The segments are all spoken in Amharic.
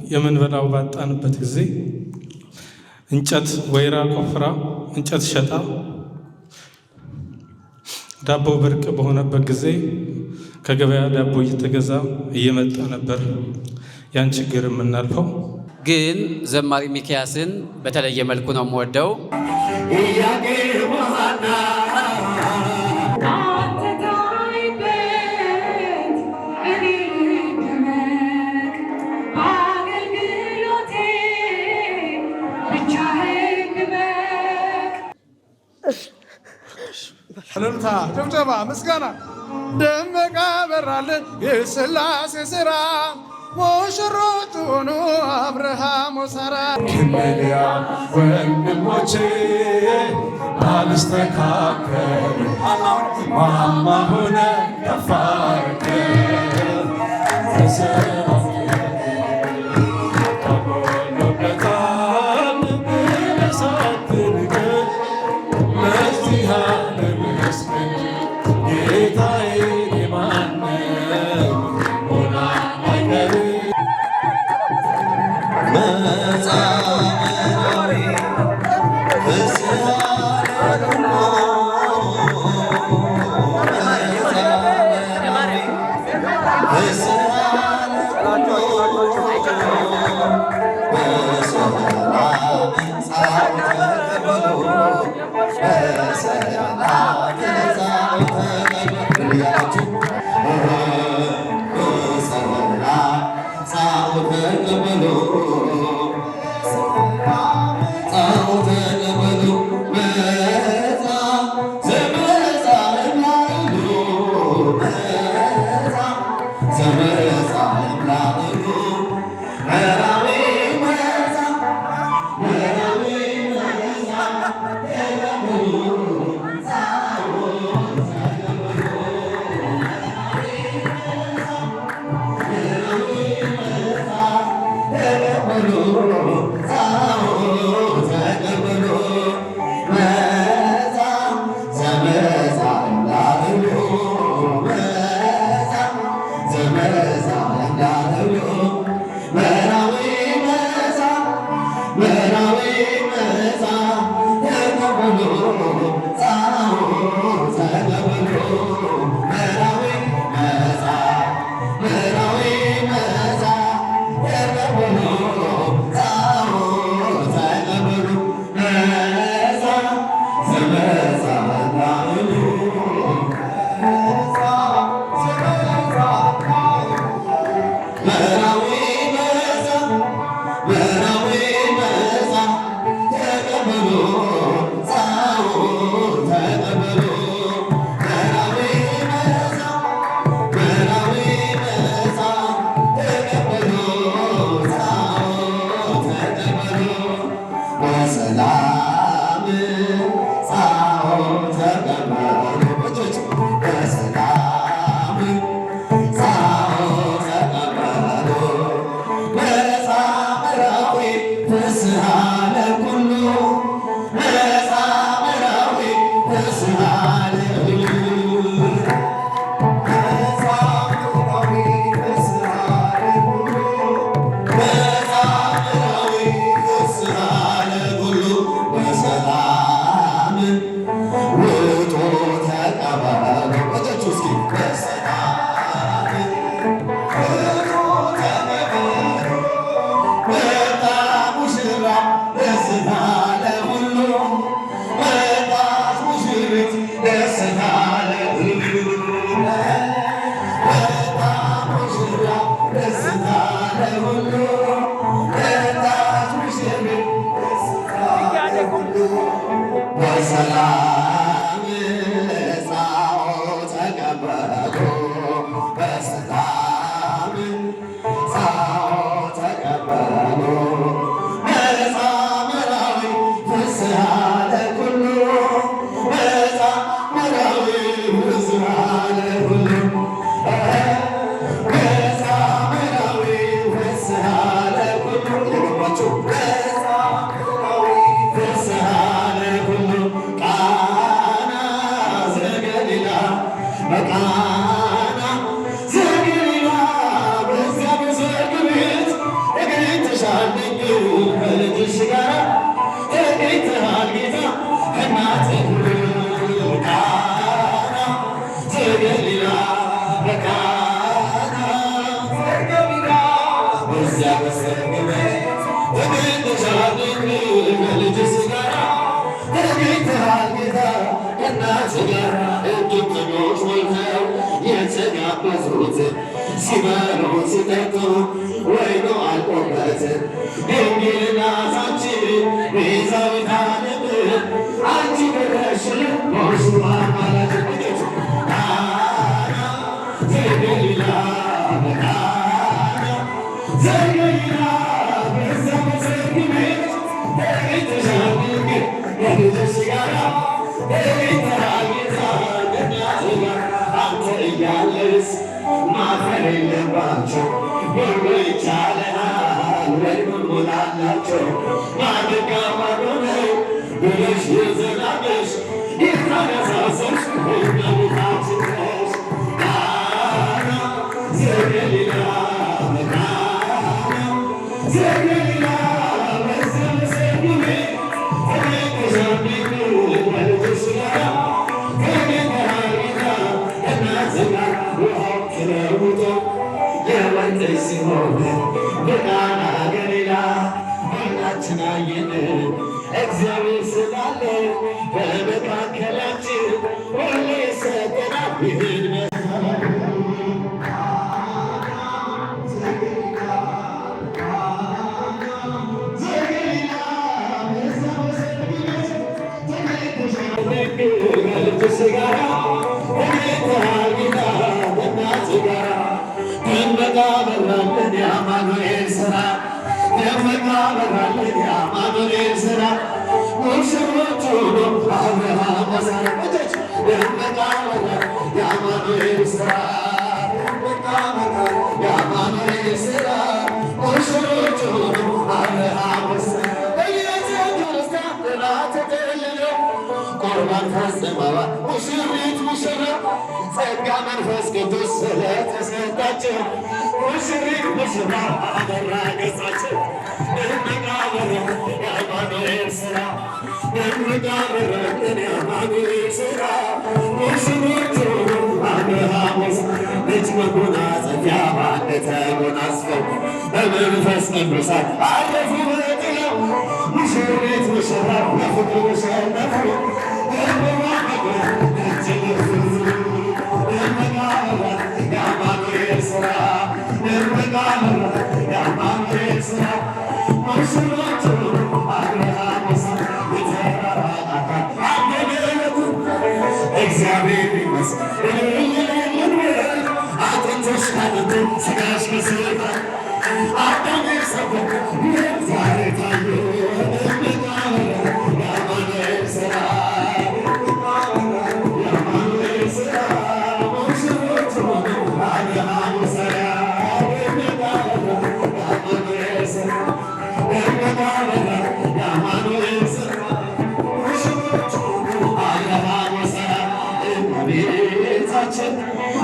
የምንበላው ባጣንበት ጊዜ እንጨት ወይራ ቆፍራ እንጨት ሸጣ ዳቦ ብርቅ በሆነበት ጊዜ ከገበያ ዳቦ እየተገዛ እየመጣ ነበር ያን ችግር የምናልፈው። ግን ዘማሪ ሚኪያስን በተለየ መልኩ ነው የምወደው። እልልታ፣ ጭብጨባ፣ ምስጋና ደመቀ በራልን የሥላሴ ሥራ ሙሽሮች ሆኑ አብርሃም ወሳራ። ክምልያ ወንድሞቼ አልስተካከል ማማ ሆነ ከፋርከ በዚያ በሰርግ ተገኝተሻል ከልጅሽ ጋራ ተገኝተሃል ጌታ ከእናት ጋራ እድምተኞች ሞልተው የተጋበዙት ሲበሉ ሲጠጡ ወይኑ አልቆበት ድንግል እናታችን ቤዛዊተ ዓለም አንቺ ደረስሽልን በሙሽራ አማላጅ ዘገሊላ ዘገሊላ በዛ በሰርግ ቤት ተገኝተሻል ድንግል ከልጅሽ ጋራ ተገኝተሃል ጌታ ከእናት ጋር አንተ እያለስ ማፈር የለባቸው ሁሉ ይቻለናል ወይም ሞላላቸው ማድጋ ማዶነ ብለሽ የዘናበሽ የታነሳሰሽ እመቤታችን ነሽ ዘገሊላ ዘገሊላ በዚያ በሰርግ ቤት ተገኝተሻል ድንግል ከልጅሽ ጋራ ተገኝተሃል ጌታ ከእናት ጋር ውሃው ተለውጦ የወንዝ ሲሆን በቃና ገሊላ ሁላችን አየን እግዚአብሔር ስላለ በመካከላችን ሁሌ ሰጠናል ይህን ከልጅሽ ጋራ ተገኝተሃል ጌታ ከእናት ጋራ ደመቃ በራልን የአማኑኤል ሥራ ደመቃ በራልን የአማኑኤል ሥራ ሙሽሮቹ ነው አብርሃም ወሳረቆች ደመቃ በራ የአማኑኤል ሥራ ደመቃ በራ የአማኑኤል ሥራ ሙሽሮቹ ነው አብርሃም ወሳረ ቁርባን ፈጽመዋል ሙሽሪት ሙሽራ ጸጋ መንፈስ ቅዱስ ስለተሰጣቸው ሙሽሪት ሙሽራ አበራ ገጻቸው ደመቃ በራ የአማኑኤል ሥራ ደመቃ በራ የአማኑኤል ሥራ ሙሽሮቹ አብርሃም ልጅ መጎናጸፊያ በአንድ ተጎናጽፈው በመንፈስ ቅዱሳት አረፉ በጥለው ሙሽሪት ሙሽራ ለፍቅሩ ሸነፉ የአማኑኤል ሥራ ደመቃ በራ የአማኑኤል ሥራ ሙሽሮቹ አብርሃም እግዚአብሔር ይመስገን አጥንትሽ ከአጥንቴ ሥጋሽ ከሥጋ አዳም ሰበከ ዛሬ ታየ ደመቃ በራ የአማኑኤል ሥራ የአማኑኤል ሥራ ሙሽሮቹ አብርሃም ሠራ ደመቃ በራ የአማኑኤል ሥራ ደመቃ በራ የአማኑኤል ሥራ ሙሽሮቹ አብርሃም ሠራ እመቤታችን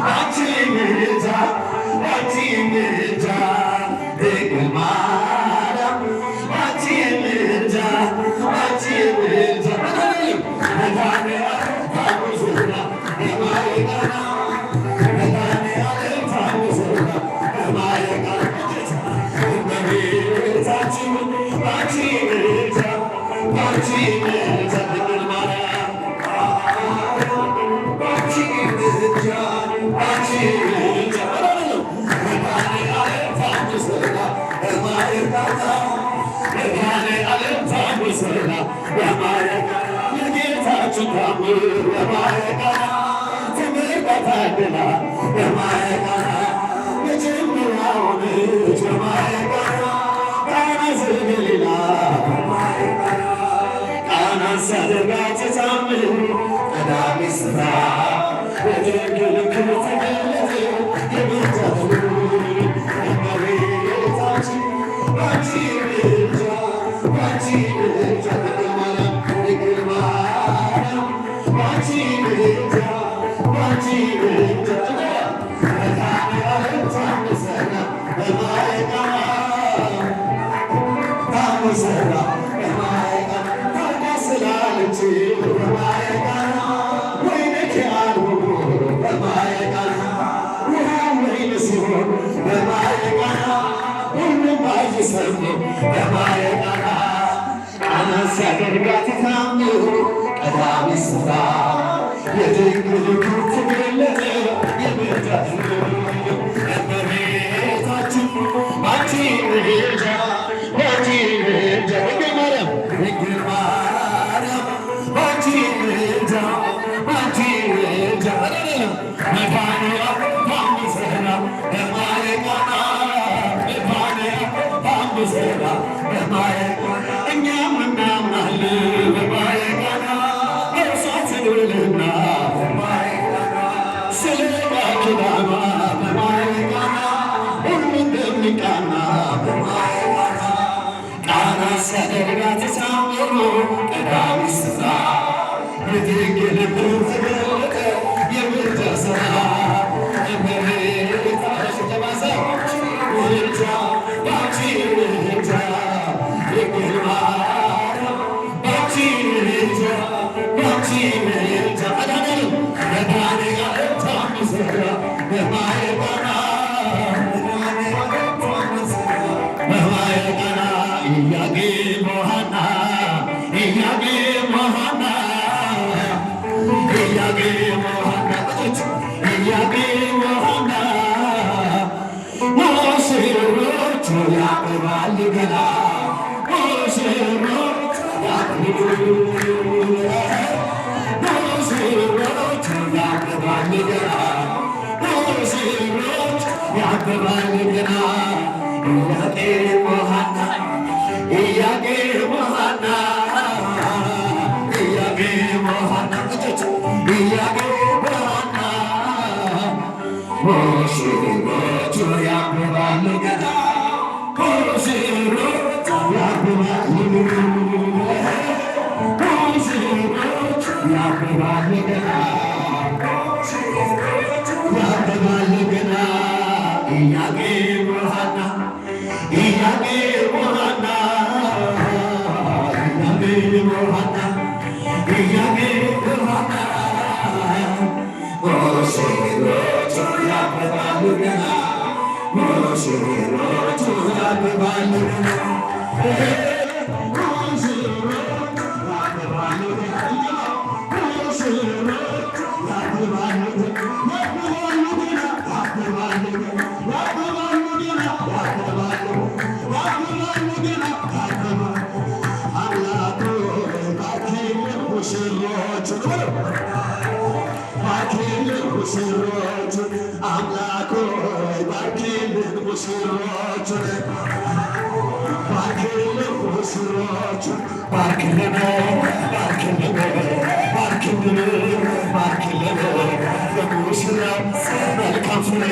አንቺ ምልጃ አንቺ ምልጃ ድንግል ማርያም አንቺ ምልጃ አንቺ ምልጃ መድኃኔዓለም ታቦትና የማርያም መድኃኔዓለም ታቦትና የማርያም እመቤታችን አንቺ ምልጃ አንቺ ምልጃ ድንግል ማርያም አንቺ ምልጃ አንቺ ምልጃ መድኃኔዓለም ታቦትና መድኃኔዓለም ታቦትና የማርያም የጌታችን ታምር የማርያም ትምህርት ታድላ የማርያም የጀመረውን የማርያም ቃና ዘገሊላ ቃና ሲያደርጋት ታምር ቀዳሚ ስፍራ በድንግል ክብር ተገለጠ የምታምሩ እመቤታችን ባንቺ ምልጃ ባንቺ ምልጃ ድንግል ማርያም ባንቺ ምልጃ ባንቺ ምልጃ መድኃኔዓለም ታመሰና በማርያም ታመሰና በማርያም ታስላለች በማርያም ወይነክ አልቦ በማርያም ውሃ ወይን ሲሆን በማርያም ሁሉም ይሰሙ በማየቃና ቃና ሲያደርጋት ታምሩ ቀዳሚ ስፍራ የድንግል ትገለጠ የምድር እመቤታችን ባንቺ ምልጃ ባንቺ ምልጃ ድንግል ማርያም ድንግል ማርያም ባንቺ ምልጃ ባንቺ ምልጃ መድኃኒዓለም ታምሰና በማየቃና መድኃኒዓለም ታምሰና በማየቃና እኛም እናምናለን በማየቃና እርሳትን ብልና በማየቃና ስለ ኪዳኗ በማየቃና ሁሉ እንደሚቃና በማየቃና ቃና ሲያደርጋት ሳምሩ ቀዳሚ ስፍራ የድንግል ተገለጠ የምልጃ ሥራ እመቤታችን ተባሰች ምልጃ ባንቺ ምልጃ ድንግል ማርያም ባንቺ ምልጃ ባንቺ ምልጃ አዳነን መድኃኒዓለም ታምሰና በማየቃና በማየቃና ኢያቄም ወሐና ኢያቄም ወሐና ኢያቄም ወሐና ኢያቄም ወሐና ሙሽሮቹ ያበባል ገና ሙሽሮቹ ያበባል ገና ሙሽሮቹ ያበባል ገና ኢያቄም ወሐና ኢያቄም ወሐና ኢያቄም ወሐና ኢያቄም ወሐና ሙሽሮቹ ያበባል ገና ሙሽሮቹ ያበባል ሙሽሮቹ ያበባል ገና ያበባል ገና ኢያቄም ወሐና ኢያቄም ወሐና ኢያቄም ወሐና ኢያቄም ወሐና ሙሽሮቹ ያበባል ገና ሙሽሮቹ ያበባል ገና አምላክ ሆይ ባርኪልን ሙሽሮቹን ባርኪልን ሙሽሮቹን ባርኪልን ባርኪልን ባርኪልን ባርኪልን ለሙሽራው መልካም ፍሬ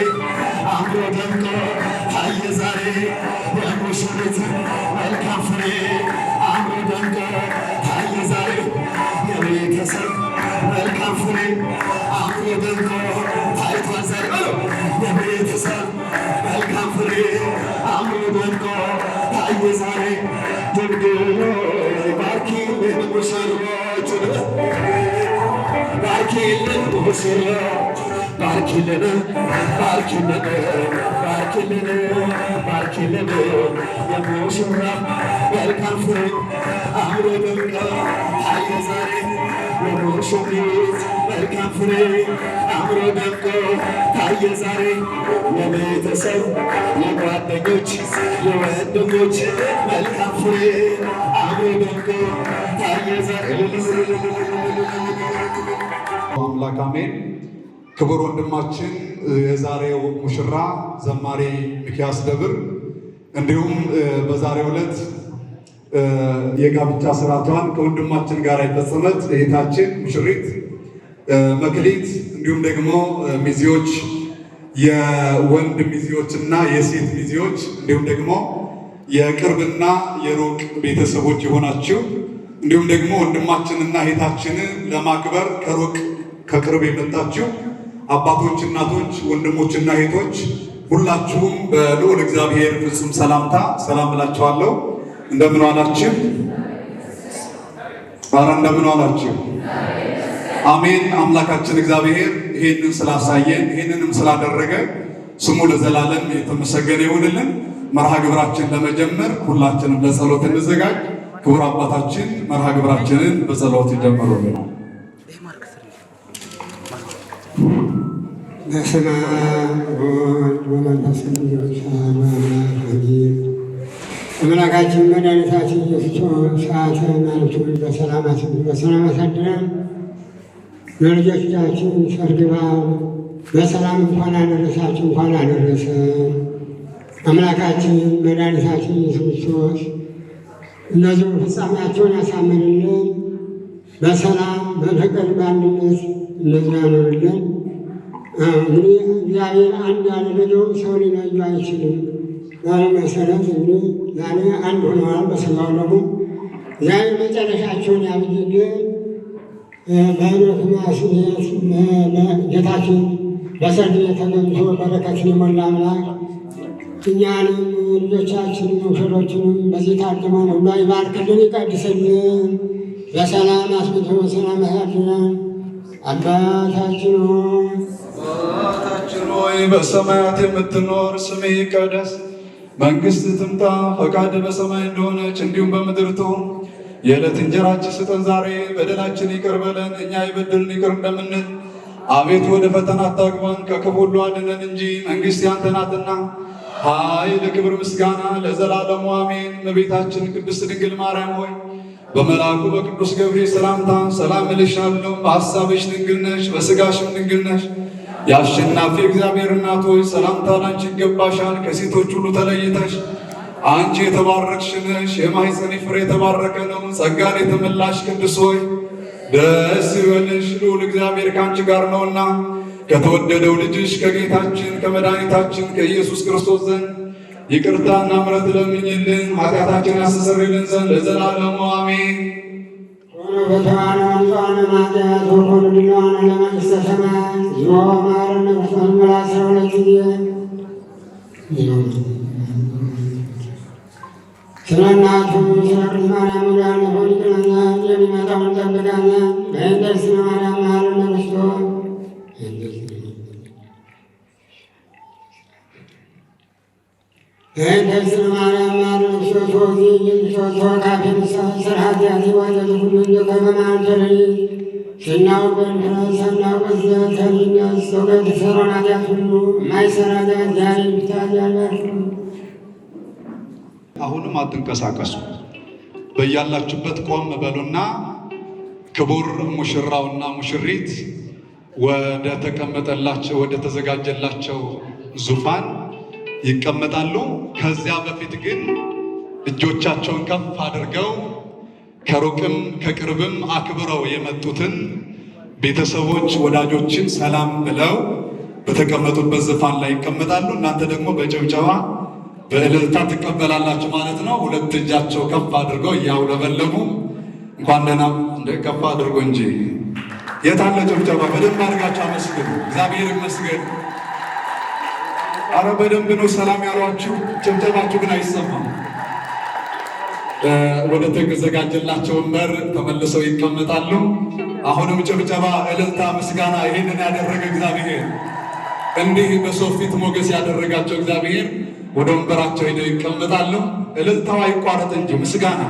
አምሮ ደምቆ ታየ ዛሬ የሙሽሪት መልካም ፍሬ አምሮ ደምቆ ታየ ዛሬ የቤተሰብ መልካም ፍሬ አምሮ ደምቆ ታይቷል ዛሬ የቤተሰብ መልካም ፍሬ አምሮ ደምቆ ታየ ዛሬ ድንግል ባርኪልን ሙሽሮቹን ባርኪልን ሙሽሮች ባርኪልን ባርኪልን ባርኪልን ባርኪልን የሙሽራ መልካም ፍሬ አምሮ ደምቆ ታየ ዛሬ የሙሽሪት መልካም ፍሬ አምሮ ደምቆ ታየ ዛሬ የቤተሰብ የጓደኞች የወንድሞች መልካም ፍሬ አምሮ ደምቆ ታየ ዛሬ አምላክ አሜን። ክቡር ወንድማችን የዛሬው ሙሽራ ዘማሪ ሚኪያስ ደብር እንዲሁም በዛሬው ዕለት የጋብቻ ስርዓቷን ከወንድማችን ጋር የፈጸመች እህታችን ሙሽሪት መክሊት እንዲሁም ደግሞ ሚዜዎች የወንድ ሚዜዎችና የሴት ሚዜዎች እንዲሁም ደግሞ የቅርብና የሩቅ ቤተሰቦች የሆናችሁ እንዲሁም ደግሞ ወንድማችንና እህታችንን ለማክበር ከሩቅ ከቅርብ የመጣችሁ አባቶች፣ እናቶች፣ ወንድሞችና እህቶች ሁላችሁም በልዑል እግዚአብሔር ፍጹም ሰላምታ ሰላም እላችኋለሁ። እንደምን ዋላችሁ? ኧረ እንደምን ዋላችሁ? አሜን። አምላካችን እግዚአብሔር ይሄንን ስላሳየን ይሄንንም ስላደረገ ስሙ ለዘላለም የተመሰገነ ይሁንልን። መርሃ ግብራችን ለመጀመር ሁላችንም ለጸሎት እንዘጋጅ። ክቡር አባታችን መርሃ ግብራችንን በጸሎት ይጀምሩልናል። በስመ አብ ወወልድ ወመንፈስ ቅዱስ አሐዱ አምላክ። አምላካችን መድኃኒታችን ኢየሱስ ሰዓተ ማለቱን በሰላም አሳድረን ለልጆቻችን ሰርግ በዓል በሰላም እንኳን አደረሳችሁ እንኳን አደረሰ። አምላካችን መድኃኒታችን ኢየሱስ ክርስቶስ እነዚሁ ፍጻሜያቸውን ያሳምርልን፣ በሰላም በፍቅር በአንድነት እነዚያ ያኖርልን። እንግዲህ እግዚአብሔር አንድ ያደረገው ሰው ሊለዩ አይችልም። ዛሬ መሰረት እንግዲህ ዛሬ አንድ ሆነዋል በሥጋው ደግሞ እግዚአብሔር መጨረሻቸውን ያብጅልን። በሕይወት ጌታችን በሰርግ ተገኝቶ በረከትን የሞላ አምላክ እኛንም ልጆቻችንን ሙሽሮችንም በዚህ ታድመን ሁሉ ይባርክልን፣ ይቀድስልን፣ በሰላም አስብቶ በሰላም ያሳድረን። አባታችን ሆይ በሰማያት የምትኖር ስምህ ይቀደስ፣ መንግሥትህ ትምጣ፣ ፈቃድህ በሰማይ እንደሆነች እንዲሁም በምድር ትሁን። የዕለት እንጀራችንን ስጠን ዛሬ፣ በደላችን ይቅር በለን እኛ የበደሉንን ይቅር እንደምንል። አቤቱ ወደ ፈተና አታግባን ከክፉ ሁሉ አድነን እንጂ መንግሥት ያንተ ናትና ኃይል፣ ክብር፣ ምስጋና ለዘላለሙ አሜን። እመቤታችን ቅድስት ድንግል ማርያም ሆይ በመልአኩ በቅዱስ ገብርኤል ሰላምታ ሰላም እልሻለሁ። በሐሳብሽ ድንግል ነሽ፣ በሥጋሽም ድንግል ነሽ። የአሸናፊ እግዚአብሔር እናት ሆይ ሰላምታ ላንቺ ይገባሻል። ከሴቶች ሁሉ ተለይተሽ አንቺ የተባረክሽ ነሽ፣ የማኅፀንሽ ፍሬ የተባረከ ነው። ጸጋን የተመላሽ ቅድስት ሆይ ደስ ይበልሽ፣ ልዑል እግዚአብሔር ከአንቺ ጋር ነውና ከተወደደው ልጅሽ ከጌታችን ከመድኃኒታችን ከኢየሱስ ክርስቶስ ዘንድ ይቅርታና ምሕረት ለምኝልን ኃጢአታችን ያስተሰርይልን ዘንድ ለዘላለሙ አሜን። ስለ እናቱ ስለ ቅድስት ማርያም ያለፈው ይቅርናል የሚመጣውን ጠብቃለን። በእንደር ስለ ማርያም መሐረነ ክርስቶስ በእንደር ስለ ማርያም መሐረነ ክርስቶስ ወዚ ኢየሱስ ወካፌ ስርሐት ያቲ ወጀት ሁሉ እንደከመማን ተለይ ስናውቅ በንፍረት ሳናውቅ ተልነት ሰውቀት ሰሮን ኃጢአት ሁሉ ማይሰራ ዛሬ ብታት ያላችሁ አሁንም አትንቀሳቀሱ። በያላችሁበት ቆም በሉና ክቡር ሙሽራውና ሙሽሪት ወደ ተቀመጠላቸው ወደ ተዘጋጀላቸው ዙፋን ይቀመጣሉ። ከዚያ በፊት ግን እጆቻቸውን ከፍ አድርገው ከሩቅም ከቅርብም አክብረው የመጡትን ቤተሰቦች ወዳጆችን ሰላም ብለው በተቀመጡበት ዙፋን ላይ ይቀመጣሉ። እናንተ ደግሞ በጭብጨባ በእልልታ ትቀበላላችሁ ማለት ነው። ሁለት እጃቸው ከፍ አድርገው እያውለበለቡ እንኳን ደህና ከፍ አድርጎ እንጂ የታለ ጭብጨባ? በደንብ አድርጋችሁ አመስግኑ። እግዚአብሔር ይመስገን። አረ በደንብ ነው ሰላም ያሏችሁ። ጭብጨባችሁ ግን አይሰማም። ወደ ተዘጋጀላቸው ወንበር ተመልሰው ይቀመጣሉ። አሁንም ጭብጨባ፣ እልልታ፣ ምስጋና። ይሄንን ያደረገ እግዚአብሔር እንዲህ በሰው ፊት ሞገስ ያደረጋቸው እግዚአብሔር ወደ ወንበራቸው ሄደው ይቀመጣሉ። እልልታው አይቋረጥ እንጂ ምስጋና።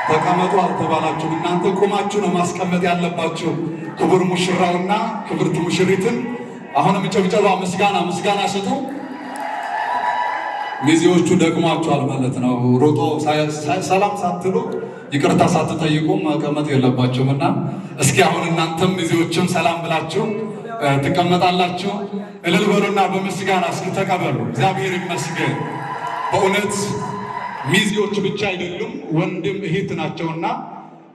ተቀመጡ አልተባላችሁም። እናንተ ቆማችሁ ነው ማስቀመጥ ያለባችሁ ክቡር ሙሽራውና ክብርት ሙሽሪትን። አሁንም ጭብጨባ፣ ምስጋና፣ ምስጋና ስጡ። ሚዜዎቹ ደግሟቸዋል ማለት ነው። ሮጦ ሰላም ሳትሉ ይቅርታ ሳትጠይቁ መቀመጥ የለባችሁም እና እስኪ አሁን እናንተም ሚዜዎችም ሰላም ብላችሁ ትቀመጣላችሁ። እልል በሉና በምስጋና እስኪ ተቀበሉ። እግዚአብሔር ይመስገን። በእውነት ሚዜዎች ብቻ አይደሉም ወንድም እህት ናቸውና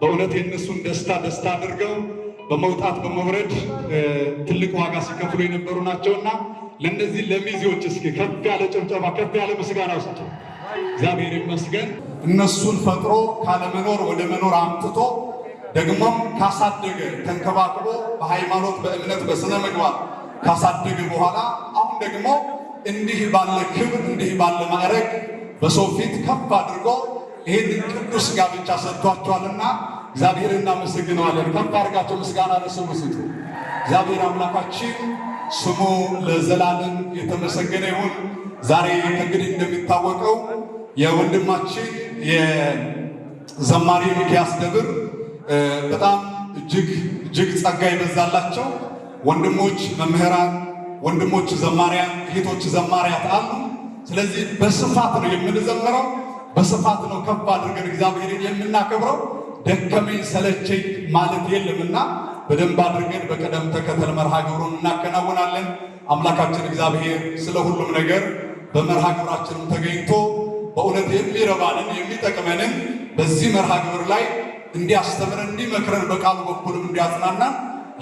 በእውነት የእነሱን ደስታ አድርገው በመውጣት በመውረድ ትልቅ ዋጋ ሲከፍሉ የነበሩ ናቸውና ለእነዚህ ለሚዜዎች እስኪ ከፍ ያለ ጭብጨባ ከፍ ያለ ምስጋና ውስጡ። እግዚአብሔር ይመስገን። እነሱን ፈጥሮ ካለመኖር ወደ መኖር አምጥቶ ደግሞም ካሳደገ ተንከባክቦ በሃይማኖት በእምነት በስነ ምግባር ካሳደገ በኋላ አሁን ደግሞ እንዲህ ባለ ክብር እንዲህ ባለ ማዕረግ በሰው ፊት ከፍ አድርጎ ይህን ቅዱስ ጋብቻ ሰጥቷቸዋልና እግዚአብሔር እናመሰግነዋለን። ከፍ አድርጋቸው ምስጋና ለስሙ ስጡ። እግዚአብሔር አምላካችን ስሙ ለዘላለም የተመሰገነ ይሁን። ዛሬ እንግዲህ እንደሚታወቀው የወንድማችን የዘማሪ ሚኪያስ ደብር በጣም እጅግ ጸጋ ይበዛላቸው ወንድሞች መምህራን፣ ወንድሞች ዘማሪያን፣ እህቶች ዘማሪያት አሉ። ስለዚህ በስፋት ነው የምንዘምረው፣ በስፋት ነው ከፍ አድርገን እግዚአብሔርን የምናከብረው። ደከመኝ ሰለቸኝ ማለት የለምና በደንብ አድርገን በቀደም ተከተል መርሃ ግብሩን እናከናውናለን። አምላካችን እግዚአብሔር ስለ ሁሉም ነገር በመርሃ ግብራችንም ተገኝቶ በእውነት የሚረባንን የሚጠቅመንን በዚህ መርሃ ግብር ላይ እንዲያስተምረን እንዲመክረን በቃሉ በኩልም እንዲያጽናና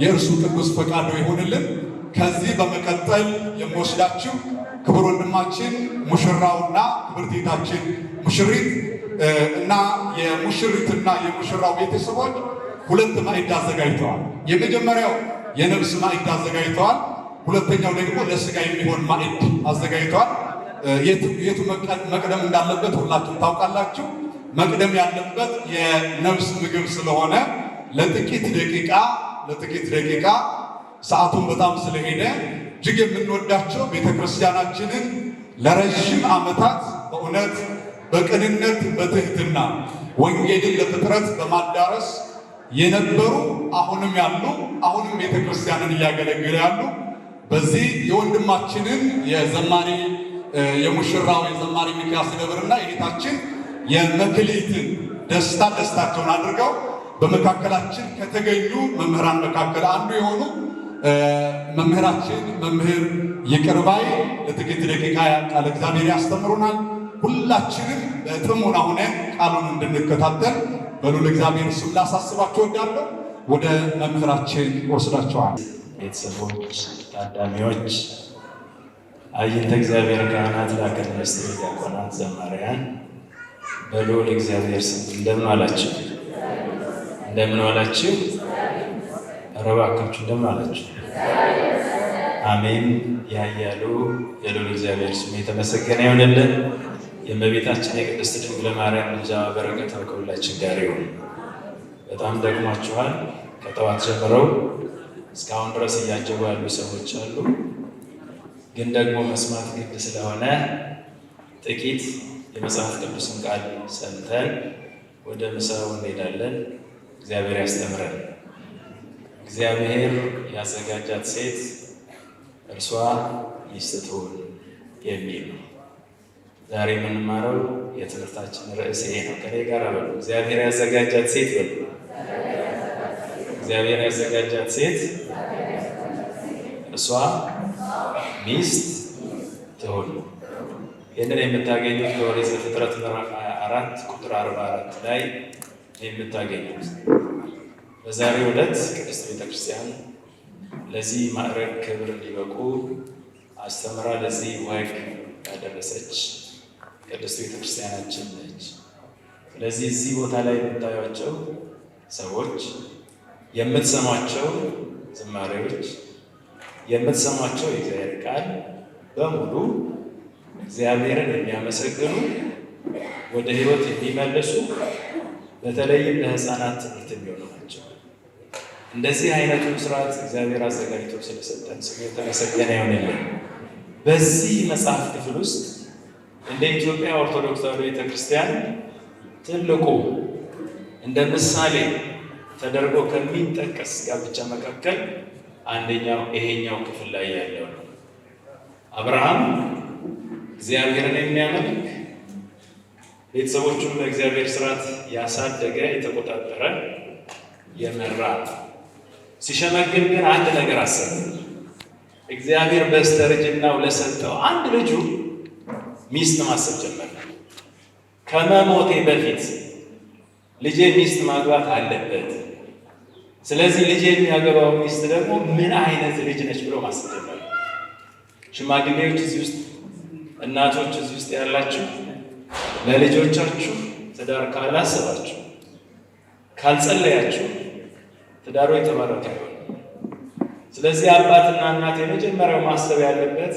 የእርሱ ቅዱስ ፈቃዱ ይሁንልን። ከዚህ በመቀጠል የምወስዳችሁ ክቡር ወንድማችን ሙሽራውና ክብርት እህታችን ሙሽሪት እና የሙሽሪትና የሙሽራው ቤተሰቦች ሁለት ማዕድ አዘጋጅተዋል። የመጀመሪያው የነፍስ ማዕድ አዘጋጅተዋል። ሁለተኛው ደግሞ ለስጋ የሚሆን ማዕድ አዘጋጅተዋል። የቱ መቅደም እንዳለበት ሁላችሁም ታውቃላችሁ። መቅደም ያለበት የነፍስ ምግብ ስለሆነ ለጥቂት ደቂቃ ሰዓቱን በጣም ስለሄደ እጅግ የምንወዳቸው ቤተክርስቲያናችንን ለረዥም ዓመታት በእውነት በቅንነት በትህትና ወንጌልን ለፍጥረት በማዳረስ የነበሩ አሁንም ያሉ አሁንም ቤተክርስቲያንን እያገለገሉ ያሉ በዚህ የወንድማችንን የዘማሪ የሙሽራው የዘማሪ ሚኪያስ ደብርና የጌታችን የመክሊትን ደስታቸውን አድርገው በመካከላችን ከተገኙ መምህራን መካከል አንዱ የሆኑ መምህራችን መምህር ይቅርባይ ለጥቂት ደቂቃ ቃለ እግዚአብሔር ያስተምሩናል። ሁላችንም በጥሞና ሆነን ቃሉን እንድንከታተል በሉል እግዚአብሔር ስም ላሳስባችሁ እወዳለሁ። ወደ መምህራችን ወስዳችኋል። ቤተሰቦች፣ ታዳሚዎች፣ አይንተ እግዚአብሔር ካህናት፣ ላከ ሚኒስትር፣ ዲያቆናት፣ ዘማሪያን በልዑል እግዚአብሔር ስም እንደምን ዋላችሁ? እንደምን ዋላችሁ? ኧረ እባካችሁ እንደምን ዋላችሁ? አሜን። ያያሉ የልዑል እግዚአብሔር ስም የተመሰገነ ይሁንልን። የእመቤታችን የቅድስት ድንግል ማርያም ልጃዋ በረከቷ ከሁላችን ጋር ይሁን። በጣም ደግሟችኋል። ከጠዋት ጀምረው እስካሁን ድረስ እያጀቡ ያሉ ሰዎች አሉ። ግን ደግሞ መስማት ግድ ስለሆነ ጥቂት የመጽሐፍ ቅዱስን ቃል ሰምተን ወደ ምሳው እንሄዳለን። እግዚአብሔር ያስተምረን። እግዚአብሔር ያዘጋጃት ሴት እርሷ ሚስት ትሁን የሚል ነው። ዛሬ የምንማረው የትምህርታችን ርዕስ ይሄ ነው። ከኔ ጋር በሉ፣ እግዚአብሔር ያዘጋጃት ሴት በሉ። እግዚአብሔር ያዘጋጃት ሴት እርሷ ሚስት ትሁን። ይህንን የምታገኙት በኦሪት ዘፍጥረት ምዕራፍ 24 ቁጥር 44 ላይ የምታገኙት። በዛሬው ዕለት ቅድስት ቤተክርስቲያን ለዚህ ማዕረግ ክብር እንዲበቁ አስተምራ ለዚህ ወግ ያደረሰች ቅድስት ቤተክርስቲያናችን ነች። ስለዚህ እዚህ ቦታ ላይ የምታዩቸው ሰዎች፣ የምትሰሟቸው ዝማሬዎች፣ የምትሰሟቸው የእግዚአብሔር ቃል በሙሉ እግዚአብሔርን የሚያመሰግኑ ወደ ሕይወት የሚመልሱ በተለይም ለሕፃናት ትምህርት የሚሆኑ ናቸው። እንደዚህ አይነቱን ስርዓት እግዚአብሔር አዘጋጅቶ ስለሰጠን ስሙ የተመሰገነ ይሁንልን። በዚህ መጽሐፍ ክፍል ውስጥ እንደ ኢትዮጵያ ኦርቶዶክስ ተዋሕዶ ቤተክርስቲያን ትልቁ እንደ ምሳሌ ተደርጎ ከሚጠቀስ ጋብቻ መካከል አንደኛው ይሄኛው ክፍል ላይ ያለው ነው። አብርሃም እግዚአብሔርን የሚያመልክ ቤተሰቦቹን በእግዚአብሔር ስርዓት ያሳደገ የተቆጣጠረ የመራ ሲሸመግል ግን አንድ ነገር አሰበ። እግዚአብሔር በስተርጅናው ለሰጠው አንድ ልጁ ሚስት ማሰብ ጀመረ። ከመሞቴ በፊት ልጄ ሚስት ማግባት አለበት። ስለዚህ ልጄ የሚያገባው ሚስት ደግሞ ምን አይነት ልጅ ነች ብሎ ማሰብ ጀመረ። ሽማግሌዎች እዚህ ውስጥ፣ እናቶች እዚህ ውስጥ ያላችሁ ለልጆቻችሁ ትዳር ካላሰባችሁ፣ ካልጸለያችሁ ትዳሩ የተባረከ ይሆናል። ስለዚህ አባትና እናት የመጀመሪያው ማሰብ ያለበት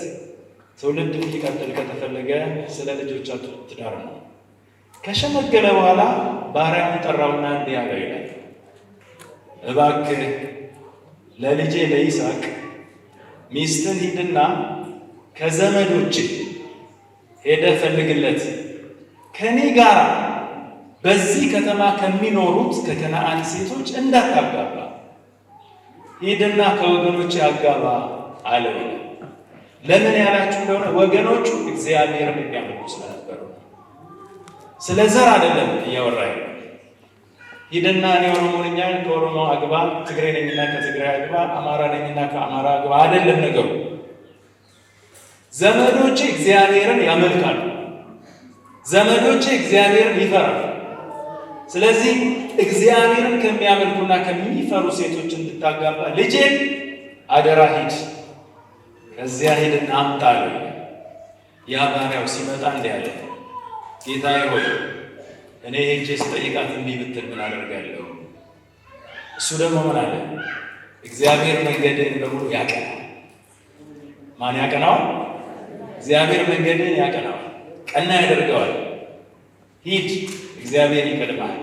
ትውልድ እንዲቀጥል ከተፈለገ ስለ ልጆቻችሁ ትዳር ነው። ከሸመገለ በኋላ ባሪያውን ጠራውና እንዲህ አለው ይላል፣ እባክህ ለልጄ ለይስሐቅ ሚስትን ሂድና ከዘመዶቼ ሄደህ ፈልግለት ከኔ ጋር በዚህ ከተማ ከሚኖሩት ከከነዓን ሴቶች እንዳታጋባ ሂድና ከወገኖች አጋባ አለው። ለምን ያላችሁ እንደሆነ ወገኖቹ እግዚአብሔርን የሚያመልኩ ስለነበሩ፣ ስለ ዘር አይደለም እያወራ ያለው። ሂድና እኔ ኦሮሞ ነኝ ከኦሮሞ አግባ፣ ትግሬ ነኝና ከትግራይ አግባ፣ አማራ ነኝና ከአማራ አግባ አይደለም ነገሩ። ዘመዶቼ እግዚአብሔርን ያመልካሉ፣ ዘመዶቼ እግዚአብሔርን ይፈራሉ። ስለዚህ እግዚአብሔርን ከሚያመልኩና ከሚፈሩ ሴቶች እንድታጋባ ልጄ አደራ ሂድ፣ ከዚያ ሂድና አምጣ አለው። ያ ባሪያው ሲመጣ እንዲህ አለ፣ ጌታዬ ሆይ እኔ ሄጄ ስጠይቃት እምቢ ብትል ምን አደርጋለሁ? እሱ ደግሞ ምን አለ? እግዚአብሔር መንገድህን በሙሉ ያቀናል። ማን ያቀናዋል? እግዚአብሔር መንገድህን ያቀናዋል፣ ቀና ያደርገዋል። ሂድ፣ እግዚአብሔር ይቀድማል።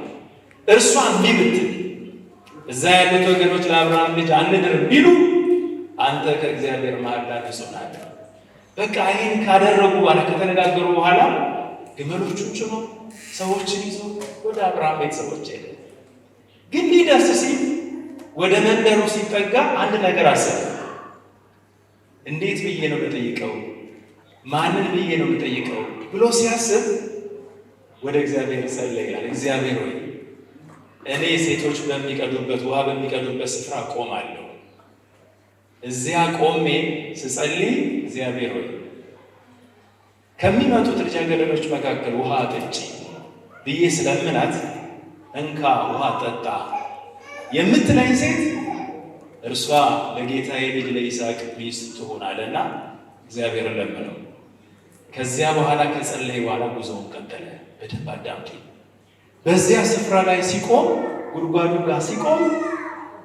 እርሷ እምቢ ብትል፣ እዛ ያሉት ወገኖች ለአብርሃም ልጅ አንድርም ቢሉ አንተ ከእግዚአብሔር መሐላ ትሆናለህ። በቃ ይህን ካደረጉ በኋላ ከተነጋገሩ በኋላ ግመሎቹን ጭኖ ሰዎችን ይዞ ወደ አብርሃም ቤተሰቦች ሄደ። ግን ሊደርስ ሲል ወደ መንደሩ ሲጠጋ አንድ ነገር አሰበ። እንዴት ብዬ ነው የምጠይቀው? ማንን ብዬ ነው የምጠይቀው ብሎ ሲያስብ ወደ እግዚአብሔር ጸለየ ይላል። እግዚአብሔር ሆይ እኔ ሴቶች በሚቀዱበት ውሃ በሚቀዱበት ስፍራ ቆማለሁ። እዚያ ቆሜ ስጸልይ እግዚአብሔር ሆይ ከሚመጡት ልጃገረዶች መካከል ውሃ አጠጪ ብዬ ስለምናት እንካ ውሃ ጠጣ የምትለኝ ሴት እርሷ ለጌታዬ ልጅ ለይስሐቅ ሚስት ትሆናለና እግዚአብሔርን ለመነው። ከዚያ በኋላ ከጸለይ በኋላ ጉዞውን ቀጠለ። በደንብ አዳምጡ። በዚያ ስፍራ ላይ ሲቆም፣ ጉድጓዱ ጋር ሲቆም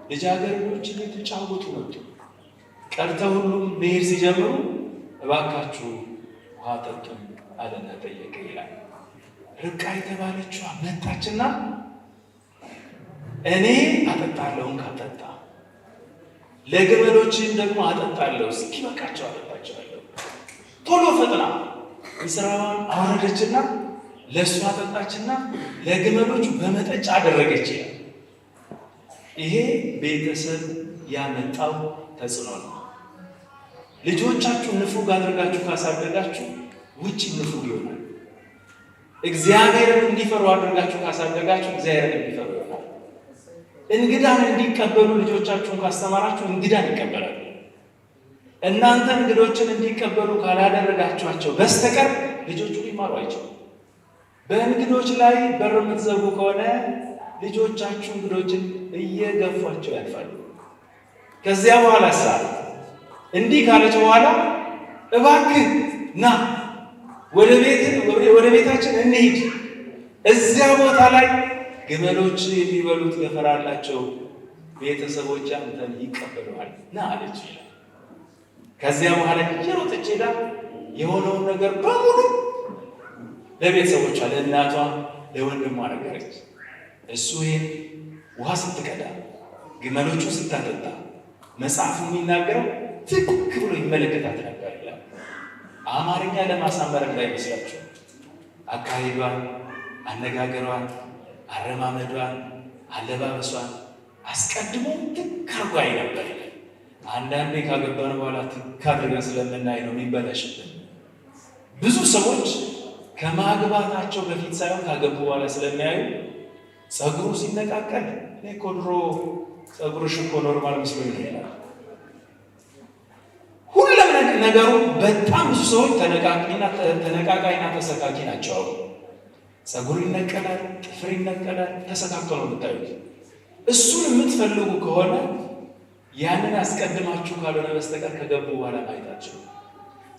ልጃገረዶች እየተጫወቱ መጡ። ቀርተው ሁሉም መሄድ ሲጀምሩ እባካችሁ ውሃ ጠጡም አለና ጠየቀ ይላል። ርብቃ የተባለችዋ መጣችና እኔ አጠጣለሁ ካጠጣ ለግመሎችን ደግሞ አጠጣለሁ፣ እስኪ በቃቸው አጠጣቸዋለሁ። ቶሎ ፈጥና እንስራዋን አወረደችና ለእሱ አጠጣችና ለግመሎቹ በመጠጫ አደረገች። ይሄ ቤተሰብ ያመጣው ተጽዕኖ ነው። ልጆቻችሁ ንፉግ አድርጋችሁ ካሳደጋችሁ ውጭ ንፉግ ይሆናል። እግዚአብሔርን እንዲፈሩ አድርጋችሁ ካሳደጋችሁ እግዚአብሔርን እንዲፈሩ ይሆናል። እንግዳን እንዲቀበሉ ልጆቻችሁን ካስተማራችሁ እንግዳን ይቀበላሉ። እናንተ እንግዶችን እንዲቀበሉ ካላደረጋችኋቸው በስተቀር ልጆቹ ሊማሩ አይችሉም። በእንግዶች ላይ በር የምትዘጉ ከሆነ ልጆቻችሁ እንግዶችን እየገፏቸው ያልፋሉ። ከዚያ በኋላ እንዲህ ካለች በኋላ እባክህ ና ወደ ቤታችን እንሂድ፣ እዚያ ቦታ ላይ ግመሎች የሚበሉት ገፈር አላቸው፣ ቤተሰቦች አንተን ይቀበሉሃል ና አለች። ከዚያ በኋላ እየሮጠች ሄዳ የሆነውን ነገር በሙሉ ለቤተሰቦቿ፣ ለእናቷ፣ ለወንድሟ ነገረች። እሱ ይህን ውሃ ስትቀዳ ግመሎቹ ስታጠጣ መጽሐፉ የሚናገረው ትክ ብሎ ይመለከታት ነበር ይላል። አማርኛ ለማሳመር እንዳይመስላችሁ አካሄዷን፣ አነጋገሯን፣ አረማመዷን፣ አለባበሷን አስቀድሞ ትክ አድርጎ አይ ነበር ይላል። አንዳንዴ ካገባን በኋላ ትክ አድርገን ስለምናይ ነው የሚበላሽብን። ብዙ ሰዎች ከማግባታቸው በፊት ሳይሆን ካገቡ በኋላ ስለሚያዩ ጸጉሩ ሲነቃቀል እኔ እኮ ድሮ ጸጉርሽ እኮ ኖርማል መስሎኝ ነው ይላል። ሁሉም ነገሩ በጣም ብዙ ሰዎች ተነቃቃይና ተሰካኪ ናቸው። ጸጉር ይነቀላል፣ ጥፍር ይነቀላል፣ ተሰካክሎ ነው የምታዩት። እሱን የምትፈልጉ ከሆነ ያንን አስቀድማችሁ ካልሆነ በስተቀር ከገቡ በኋላ ማየታቸው።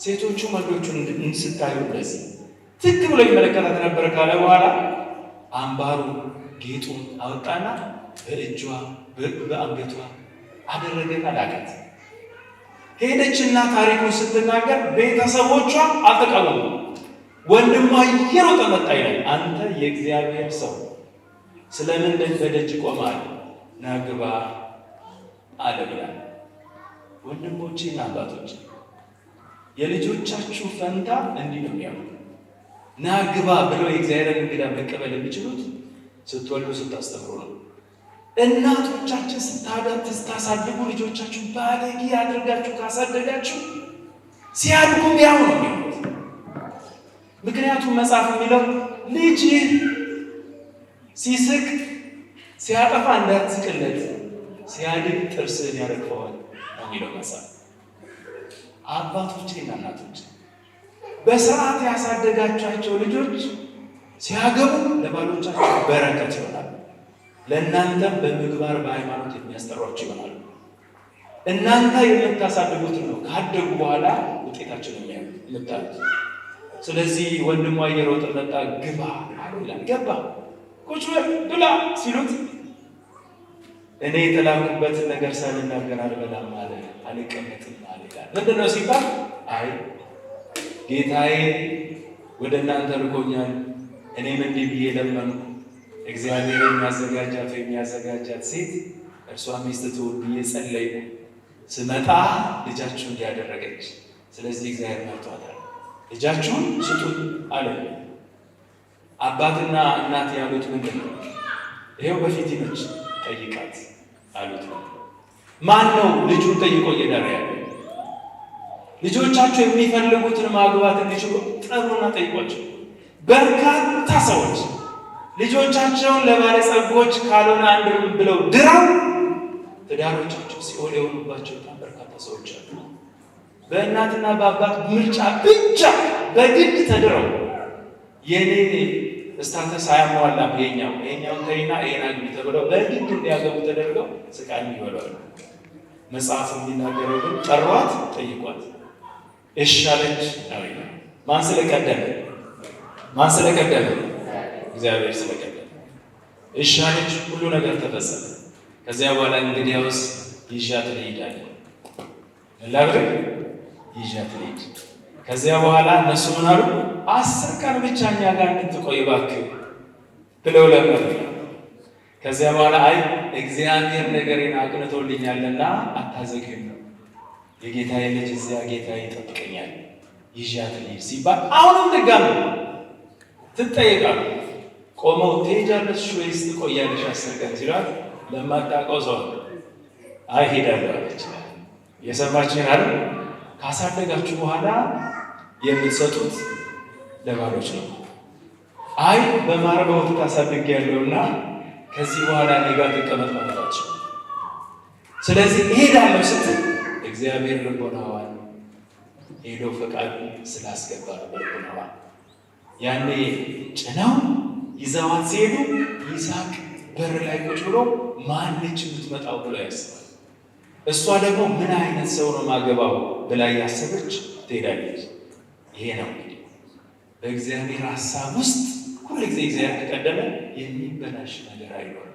ሴቶቹ ወንዶቹን ስታዩ እንደዚህ ትክ ብሎ ይመለከታት ነበር ካለ በኋላ አምባሩ ጌጡን አወጣና በእጇ በአንገቷ አደረገና ላካት። ሄደችና ታሪኩን ስትናገር ቤተሰቦቿ አልተቃወሙ። ወንድሟ እየሮጠ መጣ ይላል። አንተ የእግዚአብሔር ሰው ስለምን በደጅ ቆመሃል? ናግባ አለ ብላል። ወንድሞቼና አባቶች የልጆቻችሁ ፈንታ እንዲህ ነው የሚያው። ና ግባ ብለው የእግዚአብሔርን እንግዳ መቀበል የሚችሉት ስትወልዱ ስታስተምሩ ነው። እናቶቻችን ስታሳድጉ ልጆቻችሁ ባለጌ አድርጋችሁ ካሳደጋችሁ ሲያድጉም ያው ነው የሚሆኑት። ምክንያቱም መጽሐፍ የሚለው ልጅ ሲስቅ ሲያጠፋ እንዳትስቅለት ሲያድግ ጥርስን ያረግፈዋል ነው የሚለው መጽሐፍ። አባቶቼና እናቶቼ በስርዓት ያሳደጋቻቸው ልጆች ሲያገቡ ለባሎቻቸው በረከት ይሆናል። ለእናንተም በምግባር በሃይማኖት የሚያስጠሯቸው ይሆናሉ። እናንተ የምታሳድጉት ነው ካደጉ በኋላ ውጤታችን የምታዩት። ስለዚህ ወንድሟ እየሮጠ መጣ፣ ግባ ይላል። ገባ። ቁጭ በል ብላ ሲሉት እኔ የተላኩበትን ነገር ሳልናገር አልበላም አለ፣ አልቀመጥም አለ ይላል። ምንድን ነው ሲባል አይ ጌታዬ ወደ እናንተ ልኮኛል፣ እኔም እንዲህ ብዬ ለመንኩ፣ እግዚአብሔር የሚያዘጋጃት ሴት እርሷ ሚስት ትሁን ብዬ ጸለይኩ፣ ስመጣ ልጃችሁ እንዲያደረገች፣ ስለዚህ እግዚአብሔር መርጧታል፣ ልጃችሁን ስጡን አለ። አባትና እናት ያሉት ምንድን ነው? ይሄው በፊት ነች ጠይቃት አሉት። ማን ነው ልጁን ጠይቆ እየዳረ ያለ? ልጆቻቸው የሚፈልጉትን ማግባት እንዲችሉ ጠሩና ጠይቋቸው። በርካታ ሰዎች ልጆቻቸውን ለባለጸጎች ካልሆነ አንድ ብለው ድረው ትዳሮቻቸው ሲኦል የሆኑባቸው በጣም በርካታ ሰዎች አሉ። በእናትና በአባት ምርጫ ብቻ በግድ ተድረው የኔ ስታተስ አያሟላም ይሄኛውን ተይና ይሄን አግቢ ተብለው በግድ እንዲያገቡ ተደርገው ስቃይ ይበላሉ። መጽሐፍ የሚናገረው ግን ጠሯት፣ ጠይቋት፣ እሺ አለች ነው ይላል። ማን ስለቀደመ? እግዚአብሔር ስለቀደመ እሺ አለች። ሁሉ ነገር ተፈጸመ። ከዚያ በኋላ እንግዲያውስ ይዣት ልሂድ አለ። ላብር ይዣት ልሂድ። ከዚያ በኋላ እነሱ ምን አሉ? 10 ቀን ብቻ እኛ ጋር እንድትቆይ እባክህ ብለው ለመኑ። ከዚያ በኋላ አይ እግዚአብሔር ነገሬን አቅንቶልኛልና አታዘግይም ነው የጌታዬ ልጅ እዚያ ጌታዬ ይጠብቀኛል ይዣት ልሂድ ሲባል አሁንም ድጋሚ ትጠይቃሉ። ቆመው ትሄጃለሽ ወይስ ትቆያለሽ 10 ቀን ሲሏት ለማታውቀው ሰው አይ ሄዳለሁ አለች። የሰማችን አይደል? ካሳደጋችሁ በኋላ የምትሰጡት ለባሎች ነው። አይ በማር በወተት አሳድጌያለሁና ከዚህ በኋላ እኔ ጋር ተቀመጥ ማለታቸው። ስለዚህ እሄዳለሁ ስትል እግዚአብሔር ልቦናዋን ሄዶ ፈቃድ ስላስገባ ልቦናዋን ያኔ ጭነው ይዘዋት ሲሄዱ ይስሐቅ በር ላይ ቁጭ ብሎ ማነች የምትመጣው ብሎ ያስባል። እሷ ደግሞ ምን አይነት ሰው ነው ማገባው ብላ ያሰበች ትሄዳለች። ይሄ ነው እንግዲህ በእግዚአብሔር ሀሳብ ውስጥ ሁሉ ጊዜ እግዚአብሔር ከቀደመ የሚበላሽ ነገር አይኖርም።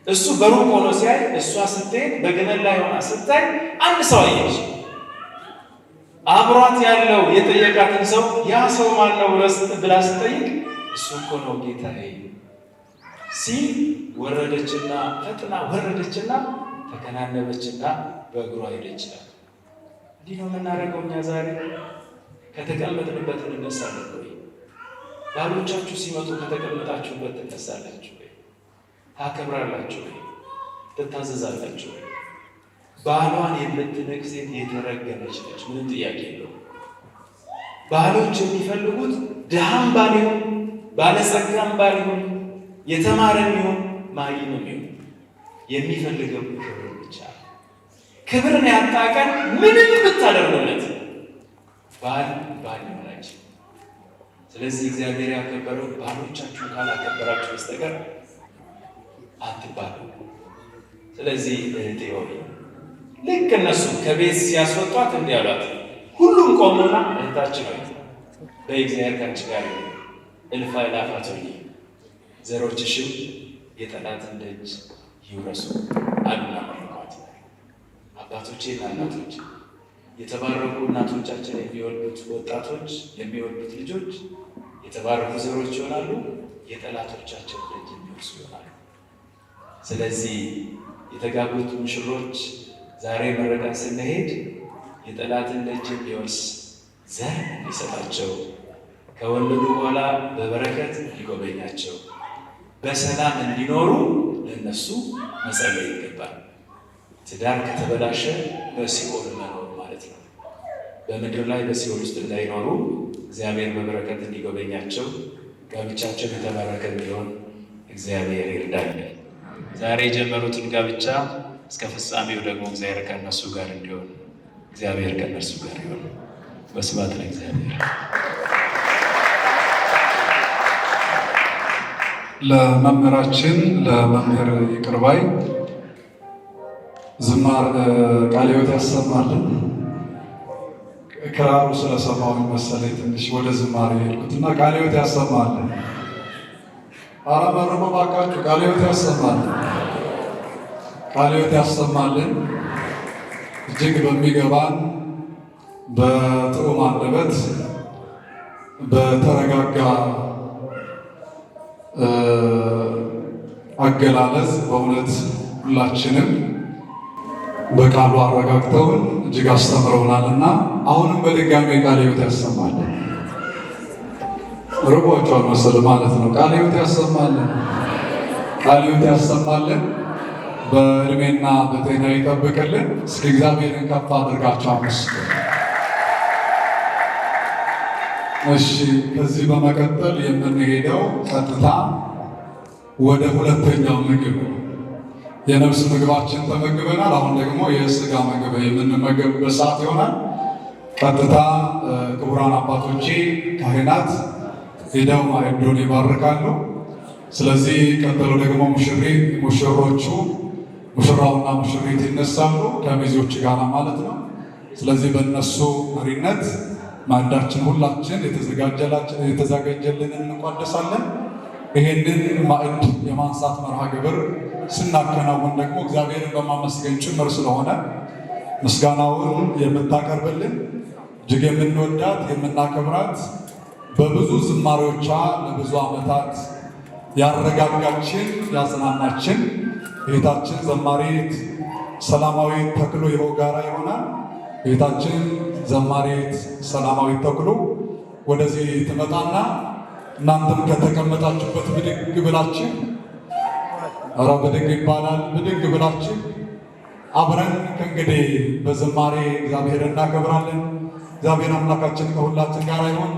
እሱ በሩቅ ሆኖ ሲያይ እሷ ስትሄድ በግመል ላይ ሆና ስታይ አንድ ሰው አየች። አብሯት ያለው የጠየቃትን ሰው ያ ሰው ማን ነው ብላ ስትጠይቅ እሱ እኮ ነው ጌታዬ ሲል ወረደችና ፈጥና ወረደችና ተከናነበችና በእግሯ ሄደች። እንዲህ ነው የምናደርገው እኛ ዛሬ። ከተቀመጥንበት እንነሳለን ወይ? ባሎቻችሁ ሲመጡ ከተቀመጣችሁበት ትነሳላችሁ ወይ? ታከብራላችሁ ወይ? ትታዘዛላችሁ ወይ? ባሏን የምትንቅ ሴት የተረገመች ነች። ምንም ጥያቄ የለው። ባሎች የሚፈልጉት ድሃም ባል ይሁን ባለጸጋም ባል ይሁን የተማረም ይሁን ማይምም ይሁን የሚፈልገው ክብር ብቻ። ክብርን ያጣ ቀን ምንም ብታደርጉለት ባል ይሆናች። ስለዚህ እግዚአብሔር ያከበረው ባሎቻችሁ ካላከበራችሁ በስተቀር አትባሉ። ስለዚህ እህቴ ሆይ ልክ እነሱ ከቤት ሲያስወጧት እንዲህ አሏት። ሁሉም ቆሙና እህታችን ሆይ በእግዚአብሔር ካንቺ ጋር ይሁን፣ እልፍ አእላፋት ሆይ ዘሮችሽም የጠላትን ደጅ ይውረሱ አሉና መረቋት። አባቶቼና እናቶች የተባረኩ እናቶቻችን የሚወልዱት ወጣቶች የሚወልዱት ልጆች የተባረኩ ዘሮች ይሆናሉ። የጠላቶቻቸው ደጅ የሚወርሱ ይሆናሉ። ስለዚህ የተጋቡት ሙሽሮች ዛሬ መረቃን ስንሄድ የጠላትን ደጅ የሚወርስ ዘር እንዲሰጣቸው ከወለዱ በኋላ በበረከት እንዲጎበኛቸው በሰላም እንዲኖሩ ለነሱ መጸለይ ይገባል። ትዳር ከተበላሸ በሲኦል መኖር ማለት ነው። በምድር ላይ በሲኦል ውስጥ እንዳይኖሩ እግዚአብሔር በበረከት እንዲጎበኛቸው ጋብቻቸው የተባረከ እንዲሆን እግዚአብሔር ይርዳል። ዛሬ የጀመሩትን ጋብቻ እስከ ፍጻሜው ደግሞ እግዚአብሔር ከነሱ ጋር እንዲሆን እግዚአብሔር ከነሱ ጋር ይሆን። በስብሐት ለእግዚአብሔር። ለመምህራችን ለመምህር ይቅርባይ ዝማር ቃለ ሕይወት ያሰማልን። ክራሩ ስለሰማሁ መሰለኝ ትንሽ ወደ ዝማሬ ሄድኩትና ቃለ ሕይወት ያሰማልን። ኧረ መርቆ እባካችሁ ቃለ ሕይወት ያሰማልን። ቃለ ሕይወት ያሰማልን። እጅግ በሚገባን በጥዑም አንደበት በተረጋጋ አገላለጽ በእውነት ሁላችንም በቃሉ አረጋግተውን እጅግ አስተምረውናልና አሁንም በድጋሚ ቃለ ሕይወት ያሰማልን። ርቧቸዋል መሰል ማለት ነው። ቃለ ሕይወት ያሰማልን። ቃለ ሕይወት ያሰማልን። በእድሜና በጤና ይጠብቅልን። እስኪ እግዚአብሔርን ከፍ አድርጋቸው አመስግኑ። እሺ፣ ከዚህ በመቀጠል የምንሄደው ቀጥታ ወደ ሁለተኛው ምግብ የነፍስ ምግባችን ተመግበናል። አሁን ደግሞ የስጋ ምግብ የምንመገብበት ሰዓት ይሆናል። ቀጥታ ክቡራን አባቶቼ ካህናት ሄደው ማዕዱን ይባርካሉ። ስለዚህ ቀጥሎ ደግሞ ሙሽሮቹ ሙሽራውና ሙሽሪት ይነሳሉ ከሚዜዎች ጋር ማለት ነው። ስለዚህ በእነሱ መሪነት ማዕዳችን ሁላችን የተዘጋጀልንን እንቋደሳለን። ይሄንን ማዕድ የማንሳት መርሃ ግብር ስናከናውን ደግሞ እግዚአብሔርን በማመስገን ጭምር ስለሆነ ምስጋናውን የምታቀርብልን እጅግ የምንወዳት የምናከብራት በብዙ ዝማሬዎቿ ለብዙ ዓመታት ያረጋጋችን ያጽናናችን ቤታችን ዘማሪት ሰላማዊት ተክሎ ይኸው ጋራ ይሆናል። ቤታችን ዘማሪት ሰላማዊት ተክሎ ወደዚህ ትመጣና እናንተም ከተቀመጣችሁበት ብድግ ብላችሁ፣ ኧረ ብድግ ይባላል፣ ብድግ ብላችሁ አብረን ከእንግዲህ በዝማሬ እግዚአብሔር እናከብራለን። እግዚአብሔር አምላካችን ከሁላችን ጋር ይሁን።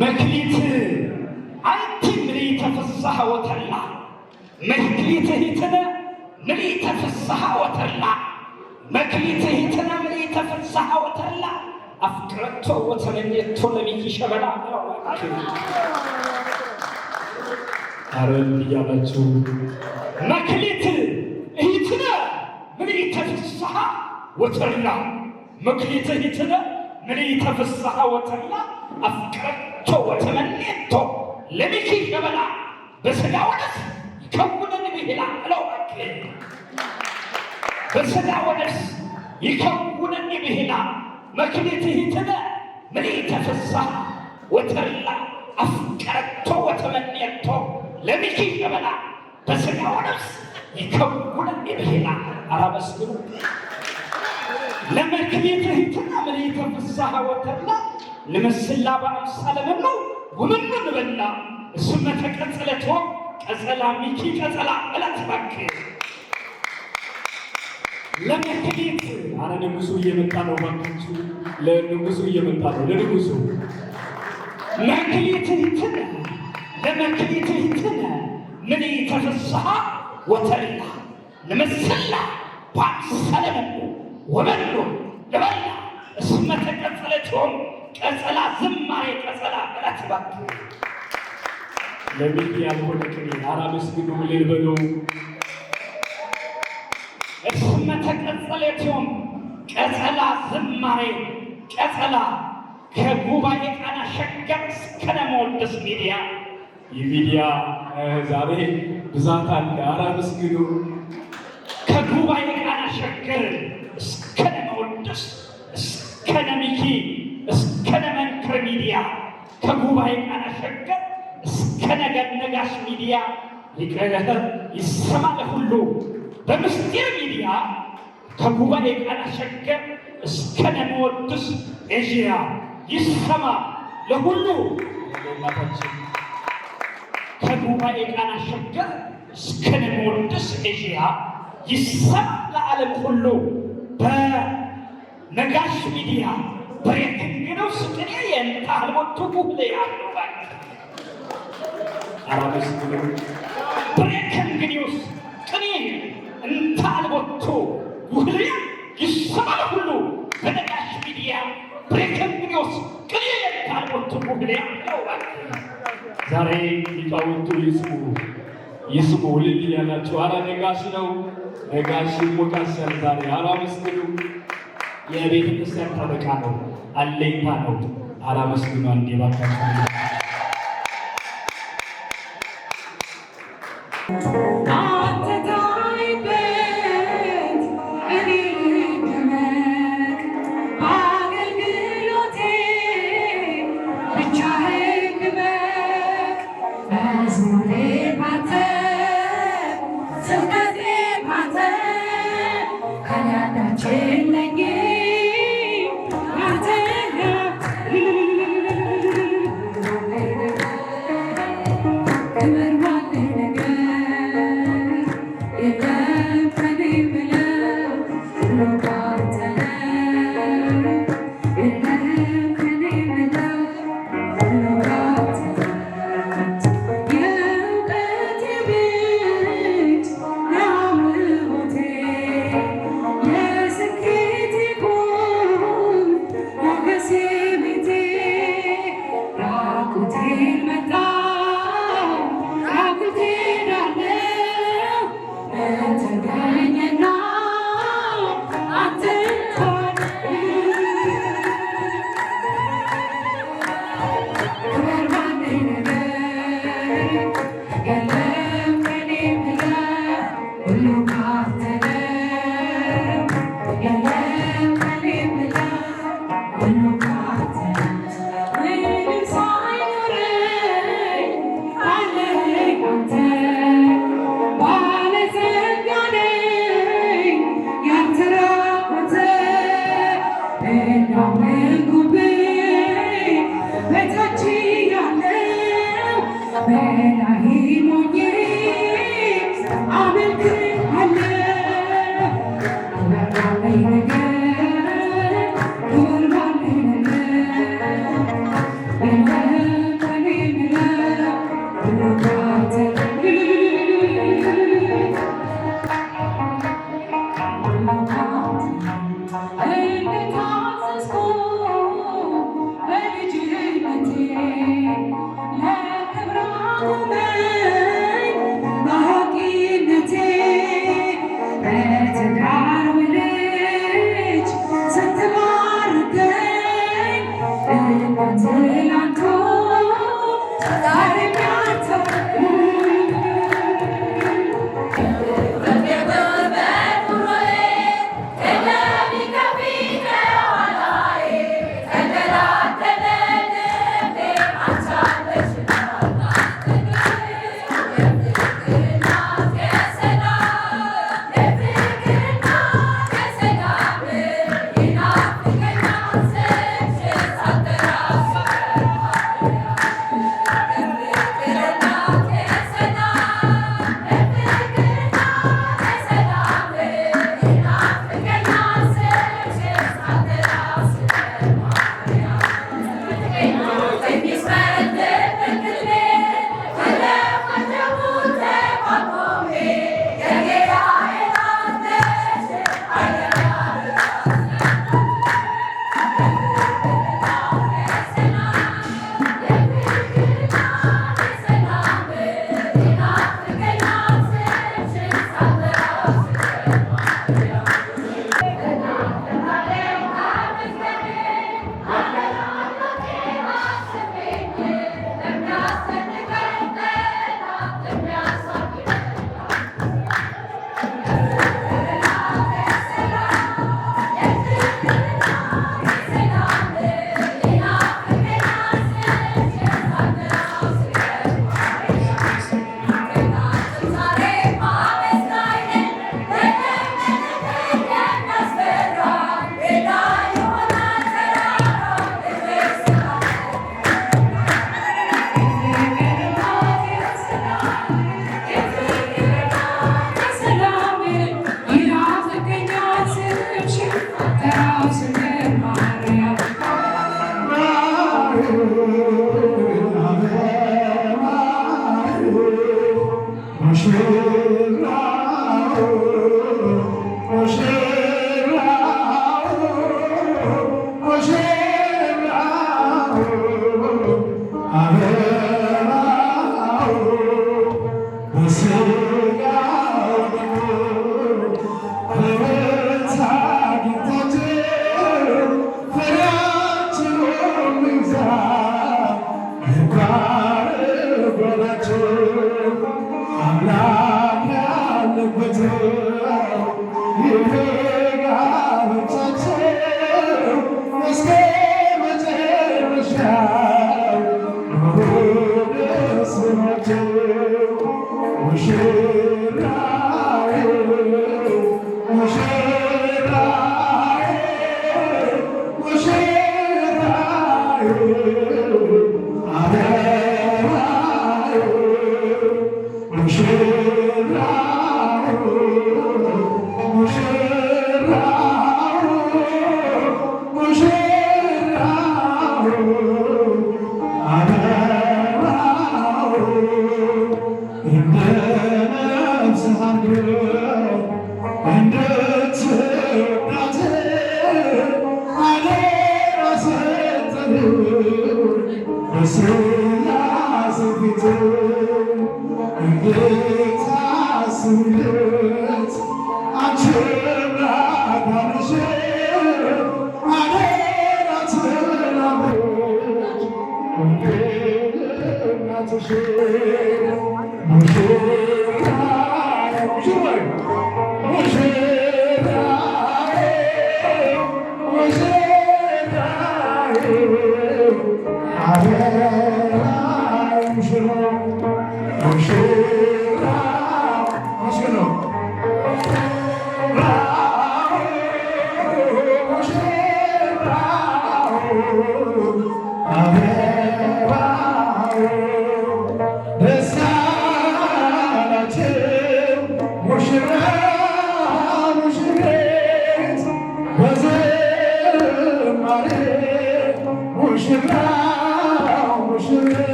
መክሊት አንቲ ምልዕተ ፍስሐ ወተድላ መክሊትህትነ ምልዕተ ፍስሐ ወተድላ መክሊትህትነ ምልዕተ ፍስሐ ወተድላ አፍቅረቶ ወተመኘቶ ለሚኪ ሸበላ አረን እያላችሁ መክሊት እህትነ ምልዕተ ፍስሐ ወተድላ መክሊት እህትነ ምልዕተ ፍስሐ ወተድላ አፍቅረቶ ወተመኘቶ ለሚኪ ሸበላ በሥጋ ወነፍስ ይከውነን ብሂላ ብለው በሥጋ ወነፍስ ይከውነን ብሂላ መክሊት እህትነ ምልዕተ ፍስሐ ወተድላ አፍቅረቶ ወተመኘቶ ለሚኪ ሸበላ በሥጋ ወነፍስ ይከውነን ብሂላ አራመስግኑ ለመክሊት እህትነ ምልዕተ ፍስሐ ወተድላ ለመስላ በአምሳለ መኑ ወመኑ ንበላ እስመ ተቀጽለቶ ቀጸላ ሚኪ ቀጸላ እላት እባክህ ለመክሊት አረ ንጉሡ እየመጣ ነው እባካችሁ ለንጉሡ እየመጣ ነው ለንጉሡ መክሊት እህትነ ለመክሊት እህትነ ምልዕተ ፍስሐ ወተድላ ለመስላ በአምሳለ መኑ ወመኑ ንበላ እስመ ተቀጽለቶ ቀጸላ ዝማሬ ቀጸላ እላት እባክህ ለሚኪ ያልሆነ ቅኔ አራመስግኑ ልልበሉ እስመ ተቀጸለቶም ቀጸላ ዝማሬ ቀጸላ ከጉባኤ ቃና ሸገር እስከ መወደስ ሚዲያ የሚዲያ ዛሬ ብዛት አለ። አራመስግኑ ከጉባኤ ቃና ሸገር እስከ መወደስ እስከ ሚኪ እስከ መንክር ሚዲያ ከጉባኤ ቃና ሸገር እስከ ነጋሽ ሚዲያ ይሰማ ለሁሉ በምስጢር ሚዲያ ከጉባኤ ቃና ሸገር እስከ መወደስ ኤዥያ ይሰማ ለሁሉ እናታችን ከጉባኤ ቃና ሸገር እስከ መወደስ ኤዥያ ይሰማ ለዓለም ሁሉ በነጋሽ ሚዲያ በየትንግነው ስቅኔ የእንታልሞቱ ጉብለ ያለው አራመስግኑ በየትንግኔውስ ቅኔ እንታልሞቱ ጉብለ ይሰማ ለሁሉ በነጋሽ ሚዲያ በየትንግኔውስ ቅኔ የእንታልሞቱ ጉብለ ያለው ዛሬ ሊቃውንቱ ይስሙ ልል ያላችሁ አራ ነጋሽ ነው ነጋሽ ሞቃሰል ዛሬ አራመስግኑ የቤተ ክርስቲያን ጠበቃ ነው አለኝታ ነው አራመስግኑ አንዴ ባካችሁ Yeah.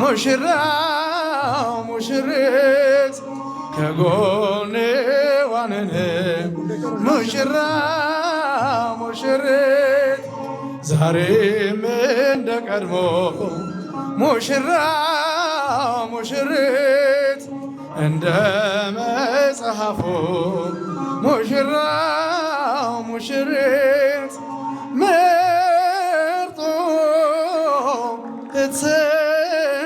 ሙሽራው ሙሽሪት ከጎኔዋ ነን ሙሽራ ሙሽሪት ዛሬም እንደ ቀድሞ ሙሽራ ሙሽሪት እንደ መጽሐፉ ሙሽራ ሙሽሪት መርጦ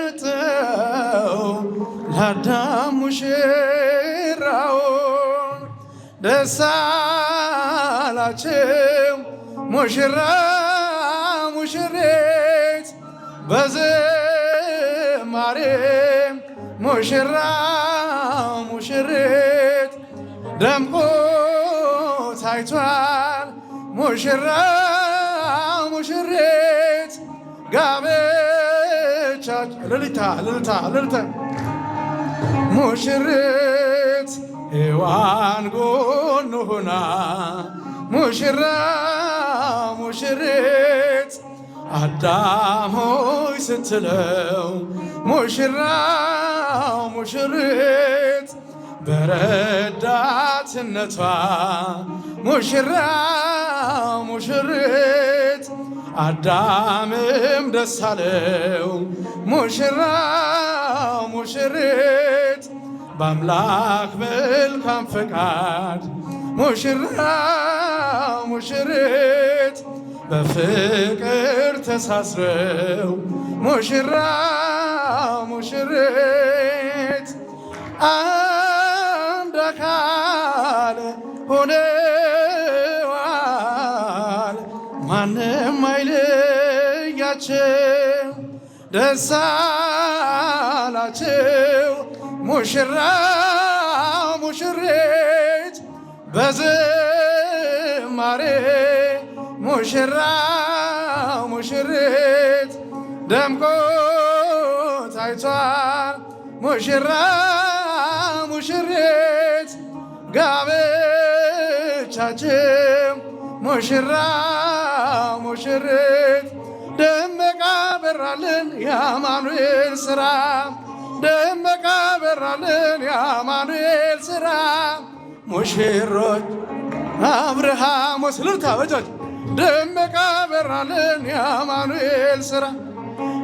የተሰጠው ለአዳም ሙሽራውን ደስ አላቸው ሙሽራ ሙሽሪት በዝማሬ ሙሽራ ሙሽሪት ደምቆ ታይቷል ሙሽራ ሙሽሪት ጋብቻቸው እልልታ እልልታ እልልታ ሙሽሪት ሔዋን ጎኑ ሆና ሙሽራ ሙሽሪት አዳም ሆይ ስትለው ሙሽራ ሙሽሪት በረዳትነቷ ሙሽራ ሙሽሪት አዳምም ደስ አለው ሙሽራ ሙሽሪት በአምላክ መልካም ፈቃድ ሙሽራ ሙሽሪት በፍቅር ተሳስረው ሙሽራ ሙሽሪት አንድ አካል ሆነዋል ማንም አይለያቸው ደስ አላቸው ሙሽራ ሙሽሪት በዝማሬ ሙሽራ ሙሽሪት ደምቆ ታይቷል ሙሽራ ሙሽሪት ጋብቻቸው ሙሽራ ሙሽሪት ደመቀ በራልን የአማኑኤል ሥራ ደመቀ በራልን የአማኑኤል ሥራ ሙሽሮች አብርሃም ወስልታ ወጆች ደመቀ በራልን የአማኑኤል ሥራ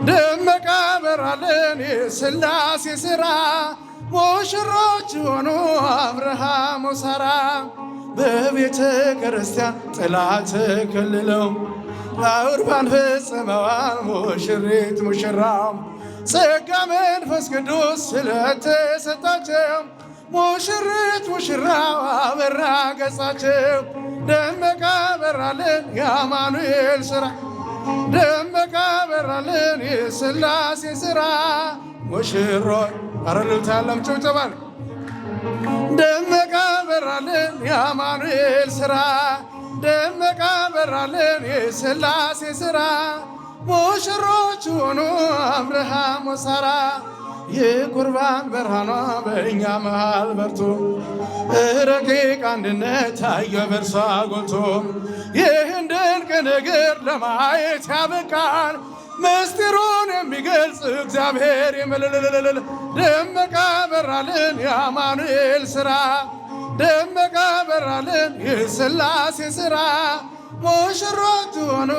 ደመቀ በራልን የሥላሴ ሥራ ሙሽሮች ሆኑ አብርሃም ወሳራ በቤተ ክርስቲያን ጥላ ተከልለው ቁርባን ፈጽመዋል ሙሽሪት ሙሽራው ጸጋ መንፈስ ቅዱስ ስለተሰጣቸው ሙሽሪት ሙሽራው አበራ ገጻቸው ደመቀ በራልን የአማኑኤል ሥራ ደመቀ በራልን የሥላሴ ሥራ ሙሽሮች አረልታ ያለም ጭብጨባል ደመቀ በራልን የአማኑኤል ሥራ ደመቀ በራልን የሥላሴ ሥራ ሙሽሮች ሆኑ አብርሃም ወሳራ የቁርባን ብርሃኗ በእኛ መሃል በርቶ ረቂቅ አንድነት ታየ በእርሷ ጎልቶ ይህን ድንቅ ነገር ለማየት ያበቃል ምስጢሩን የሚገልጽ እግዚአብሔር የመለለለለ ደመቀ በራልን የአማኑኤል ሥራ ደመቀ በራልን የሥላሴ ሥራ ሙሽሮች ሆኑ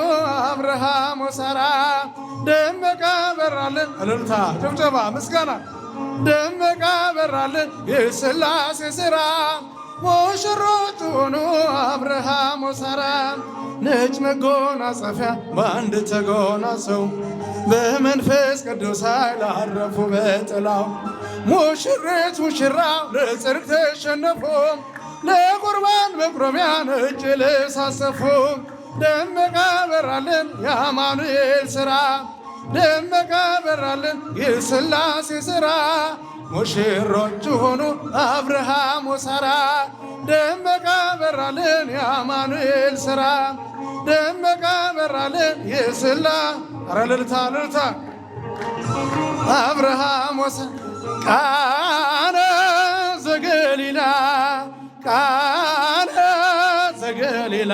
አብርሃም ወሳራ ደመቀ በራልን እልልታ ጭብጨባ ምስጋና ደመቀ በራልን የሥላሴ ሥራ ሙሽሮች ሆኑ አብርሃም ወሳራ ነጭ መጎናጸፊያ በአንድ ተጎናጸው በመንፈስ ቅዱስ ኃይል አረፉ በጥላው ሙሽሪት ሙሽራው ለጽድቅ ተሸነፉ ለቁርባን መቁረቢያ ነጭ ልብስ አሰፉ ደመቀ በራልን የአማኑኤል ሥራ ደመቀ በራልን የሥላሴ ሥራ ሙሽሮች ሆኑ አብርሃም ወሳራ ደመቀ በራልን የአማኑኤል ሥራ ደመቀ በራልን የሥላ አረልልታ ልልታ አብርሃም ወሳራ ቃና ዘገሊላ ቃና ዘገሊላ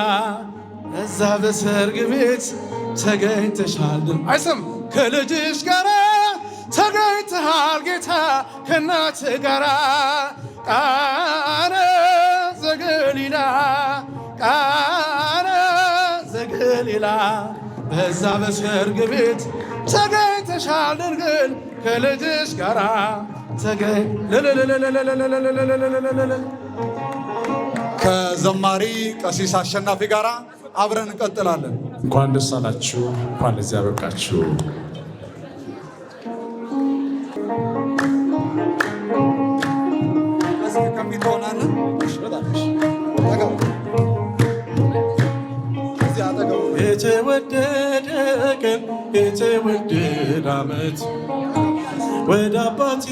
እዛ በሰርግ ቤት ተገኝተሻል አይሰም ከልጅሽ ጋር ተገኝተሃል ጌታ ከእናት ጋር ቃና በዛ በሰርግ ቤት ተገኝተሻል ድንግል ከልጅሽ ጋራ ከዘማሪ ቀሲስ አሸናፊ ጋር አብረን እንቀጥላለን። እንኳን ደስ አላችሁ፣ እንኳን ለዚያ በቃችሁ። የተወደደ ቀን የተወደደ ዓመት ወደ አባቴ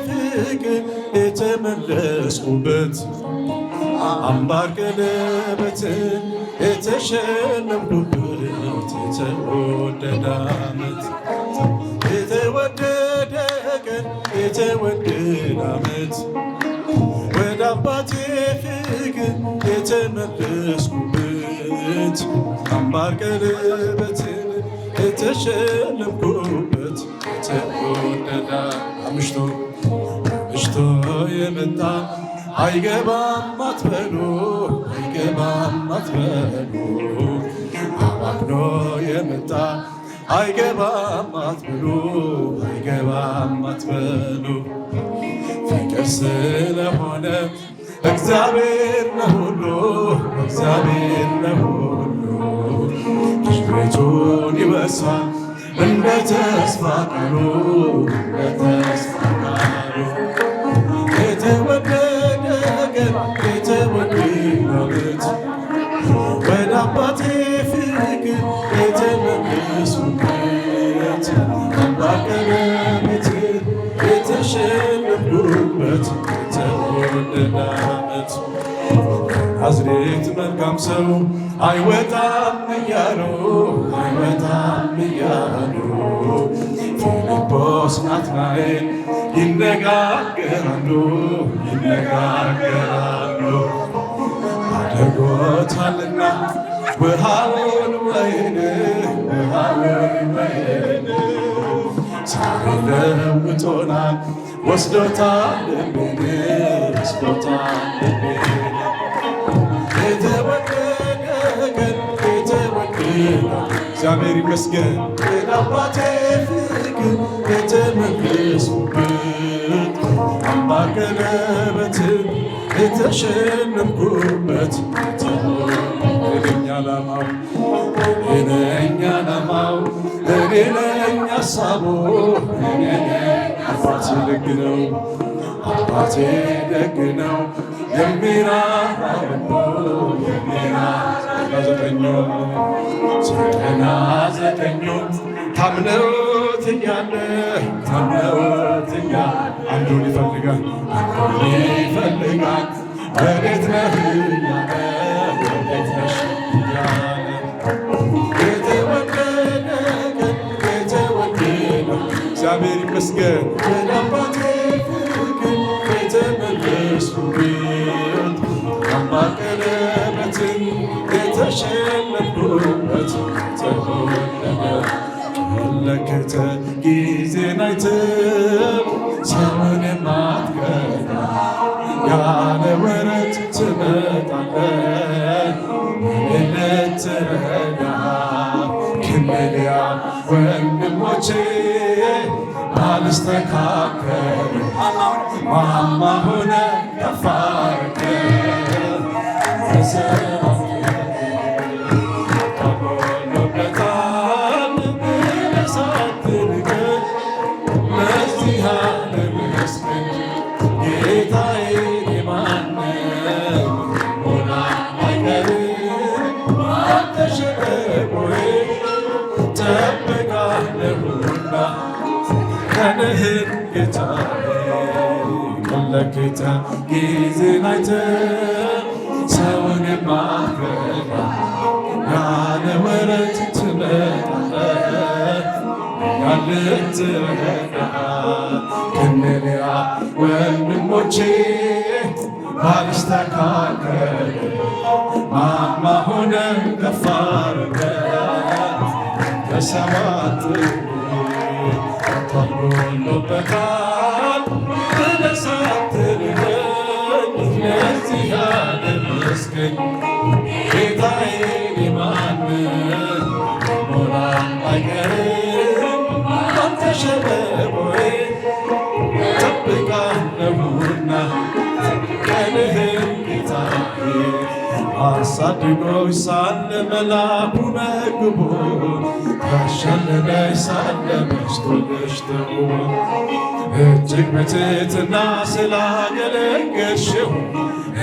ፍቅር የተመለስኩበት አምባር ቀለበትን የተሸለምኩበት የተወደደ ዓመት የተወደደ ቀን የተወደደ ዓመት ወደ አባቴ ፍቅር የተመለስኩበት አምባር ቀለበትን የተሸለምኩበት የተወደደ አምሽቶ የመጣ አይገባም አትበሉ አይገባም አትበሉ አባክኖ የመጣ አይገባም አትበሉ አይገባም አትበሉ ፍቅር ስለሆነ እግዚአብሔር ለሁሉ እግዚአብሔር ለሁሉ ቤቱን ይበሳል እንደ ተስፋ ቃሉ እንደ ተስፋ ቃሉ የተወደደ ቀን የተወደደ ዓመት ወደ አባቴ ፍቅር የተመለስኩበት አምባር ቀለበትን የተሸለምኩበት የተወደደ ዓመት ናዝሬት መልካም ሰው አይወጣም እያሉ ፊልጶስ ናትናኤል ይነጋገራሉ አድርጎታልና ውሃውን ወይን ዛሬ ለውጦናል ወስዶታል ልቤን የተወደደ ቀን የተወደደ እግዚአብሔር ይመስገን አባቴ ፍቅር የተመለስኩበት አምባር ቀለበትን የተሸለምኩበት ለእኔ ዓላማው ለእኔ ነኝ ሐሳቡ አባቴ ደግ ነው ዘጠና ዘጠኙን ታምነውት እያለ አንዱን ይፈልጋል ወዴት ነህ እያለ ወዴት ነሽ እያለ የተወደደ ቀን የተወደደ እግዚአብሔር ይመስገን ወደ አባቴ ፍቅር የተመለስኩበት አምባር ቀለበትን የተሸለምኩበት የተወደደ መለከተ ጊዜን አይተህ ሰውን የማትገዳ ያለ ወረት ትመጣለህ ልትረዳ ክምልያ ወንድሞቼ አልስተካከል ማማ ሆነ ከፋርከ መለከተ ጊዜን አይተህ ሰውን የማትረዳ ያለ ወረት ትመጣለህ ልትረዳ ክንልያ ወንድሞቼ ባልስተካከል ማማ ሆነ ከፍ አድርገህ ከሰባት ተብሎበታል ብለህ ሳትልኝ እዚህ ያደረስከኝ ጌታዬ ማንን ሞላ አይቀርም አንተ ሸለቆዬ ጠብቃለሁና ቀንህን ጌታዬ አሳድጎኝ ሳለ መላኩ መግቦ ያሸለለኝ ሳለ በስቶልሽ ተውቦ እጅግ በትሕትና ስላገለገልሽው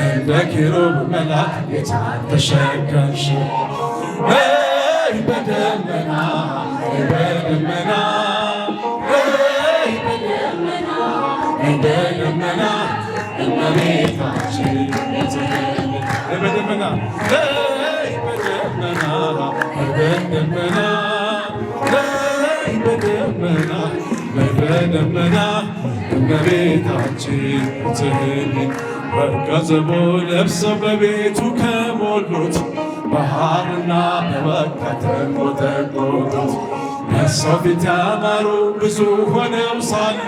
እንደ ኪሩብ መልአክ ጌታን ተሸከምሽው። ነይ በደመና በደመና በደመና እመቤታችን በደመና በደመና በደመና በደመና በደመና እመቤታችን ትህን ወርቀ ዘቦ ለብሰው በቤቱ ከሞሉት በሐርና በወርቅ ከተንቆጠቆጡት በሰው ፊት ያማሩ ብዙ ሆነው ሳለ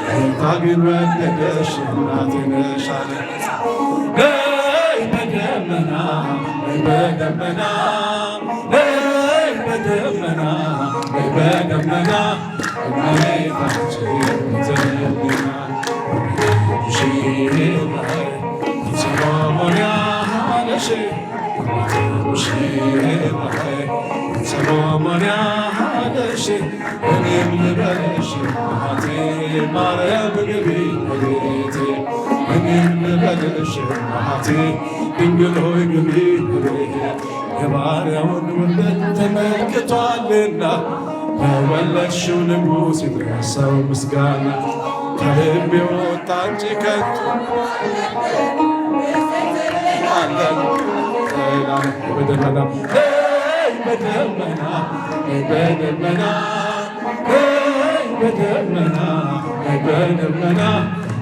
ጌታ ግን ወደደሽ እናቴ ነሽ አለ። ነይ በደመና በደመና በደመና በደመና እመቤታችን ትህትና ሰሎሞን ያለሽ ሰሎሞን ያለሽ እኔም ልበልሽ እናቴ ማርያም ግቢ በቤቴ እኔም ልበልሽ እናቴ ድንግል ሆይ ግቢ በቤቴ የባሪያውን ውርደት ተመልክቷልና ለወለድሽው ንጉሥ ይድረሰው ምስጋና ከልብ የወጣ እንጂ ከንቱ አለን በደመና በደመና በደመና በደመና በደመና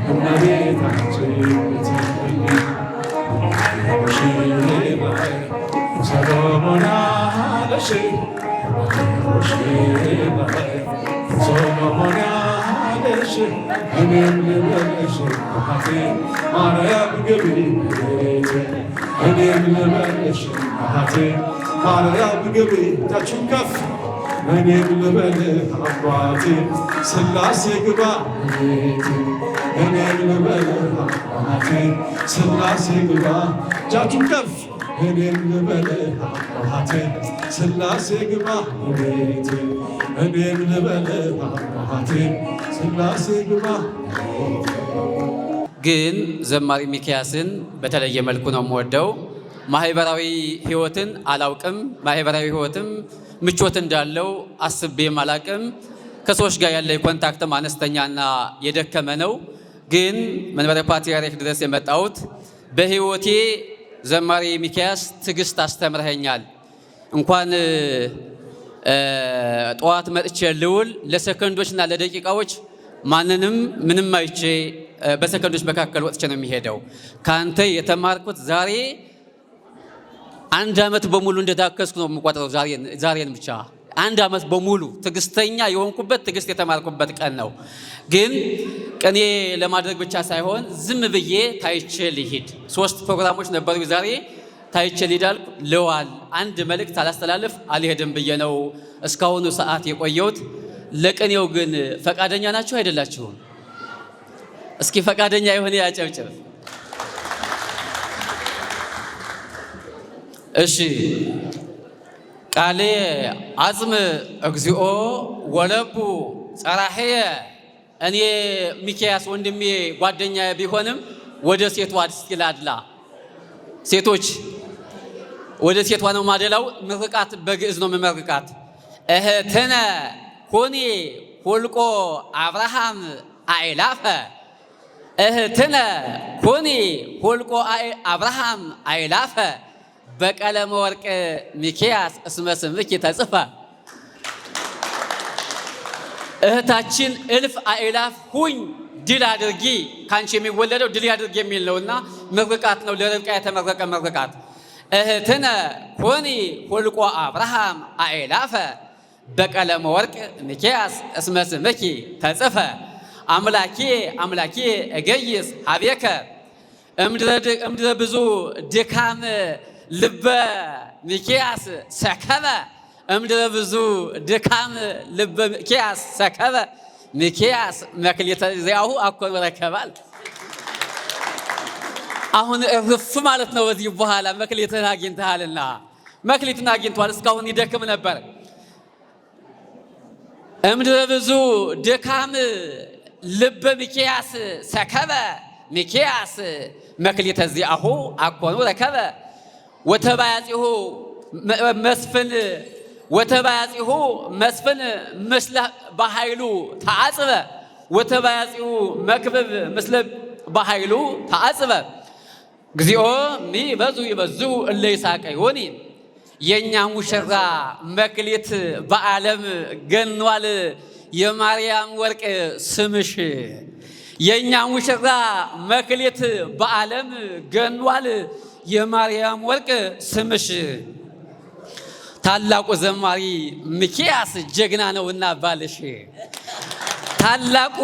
እመቤታችን ሰሎሞን አለሽ ሰሎሞን አለሽ እኔም ልበልሽ እናቴ ማርያም ግቢ በቤቴ እኔም ልበልሽ እናቴ ማርያም ግቢ እጃችሁን ከፍ እኔም ልበልህ አባቴ ሥላሴ ግባ በቤቴ እኔም ልበልህ አባቴ ሥላሴ ግባ እጃችሁን ከፍ እኔም ልበልህ አባቴ ሥላሴ ግባ በቤቴ እኔም ልበልህ አባቴ ሥላሴ ግባ። ግን ዘማሪ ሚክያስን በተለየ መልኩ ነው የምወደው። ማህበራዊ ህይወትን አላውቅም። ማህበራዊ ህይወትም ምቾት እንዳለው አስቤም አላቅም። ከሰዎች ጋር ያለ ኮንታክትም አነስተኛና የደከመ ነው። ግን መንበረ ፓትርያርክ ድረስ የመጣሁት በህይወቴ ዘማሪ ሚክያስ ትዕግስት አስተምረኸኛል። እንኳን ጠዋት መጥቼ ልውል ለሰከንዶችና ለደቂቃዎች ማንንም ምንም አይቼ በሰከንዶች መካከል ወጥቼ ነው የሚሄደው። ካንተ የተማርኩት ዛሬ 1 ዓመት በሙሉ እንደታከስኩ ነው የምቆጥረው። ዛሬን ብቻ 1 ዓመት በሙሉ ትዕግስተኛ የሆንኩበት ትዕግስት የተማርኩበት ቀን ነው። ግን ቅኔ ለማድረግ ብቻ ሳይሆን ዝም ብዬ ታይቼ ልሂድ። 3 ፕሮግራሞች ነበሩ ዛሬ ታይቼ ልሂዳል ለዋል አንድ መልእክት አላስተላልፍ አልሄድም ብዬ ነው እስካሁኑ ሰዓት የቆየሁት። ለቅኔው ግን ፈቃደኛ ናችሁ አይደላችሁም? እስኪ ፈቃደኛ የሆነ ያጨብጭብ። እሺ ቃሌ አጽም እግዚኦ ወለቡ ጸራሕየ። እኔ ሚክያስ ወንድሜ ጓደኛ ቢሆንም ወደ ሴቷ አድላ ሴቶች ወደ ሴቷ ነው ማደላው። ምርቃት በግዕዝ ነው መመርቃት። እህትነ ኮኒ ሁልቆ አብርሃም አእላፈ እህትነ ኮኒ ሁልቆ አብርሃም አእላፈ በቀለመ ወርቅ ሚክያስ እስመ ስምኪ ተጽፈ። እህታችን እልፍ አእላፍ ሁኝ ድል አድርጊ፣ ካንቺ የሚወለደው ድል ያድርግ የሚል ነውና ምርቃት ነው። ለርብቃ የተመረቀ ምርቃት። እህትነ ኮኒ ሁልቆ አብርሃም አእላፈ በቀለመ ወርቅ ሚክያስ እስመ ስምኪ ተጽፈ። አምላኬ አምላኬ እገይስ ሀቤከ እምድረ ብዙ ድካም ልበ ሚክያስ ሰከበ እምድረ ብዙ ድካም ልበ ሚክያስ ሰከበ ሚክያስ መክሊተ ዚአሁ አኮን ረከባል። አሁን እርፍ ማለት ነው። በዚህ በኋላ መክሊትን አግኝተሃልና መክሊትን አግኝቷል። እስካሁን ይደክም ነበር። እምድረ ብዙ ድካም ልበ ሚክያስ ሰከበ ሚክያስ መክሊተ ዚአሁ አኮኑ ረከበ ወተባያጺሁ መስፍን ምስለ በኃይሉ ተዓጽበ ወተባያጺሁ መክብብ ምስለ በኃይሉ ተዓጽበ እግዚኦ ሚበዙ ይበዙ እለ ይሳቀዩኒ። የእኛ ሙሽራ መክሊት በዓለም ገኗል የማርያም ወርቅ ስምሽ። የእኛ ሙሽራ መክሊት በዓለም ገኗል የማርያም ወርቅ ስምሽ። ታላቁ ዘማሪ ሚክያስ ጀግና ነውና ባልሽ። ታላቁ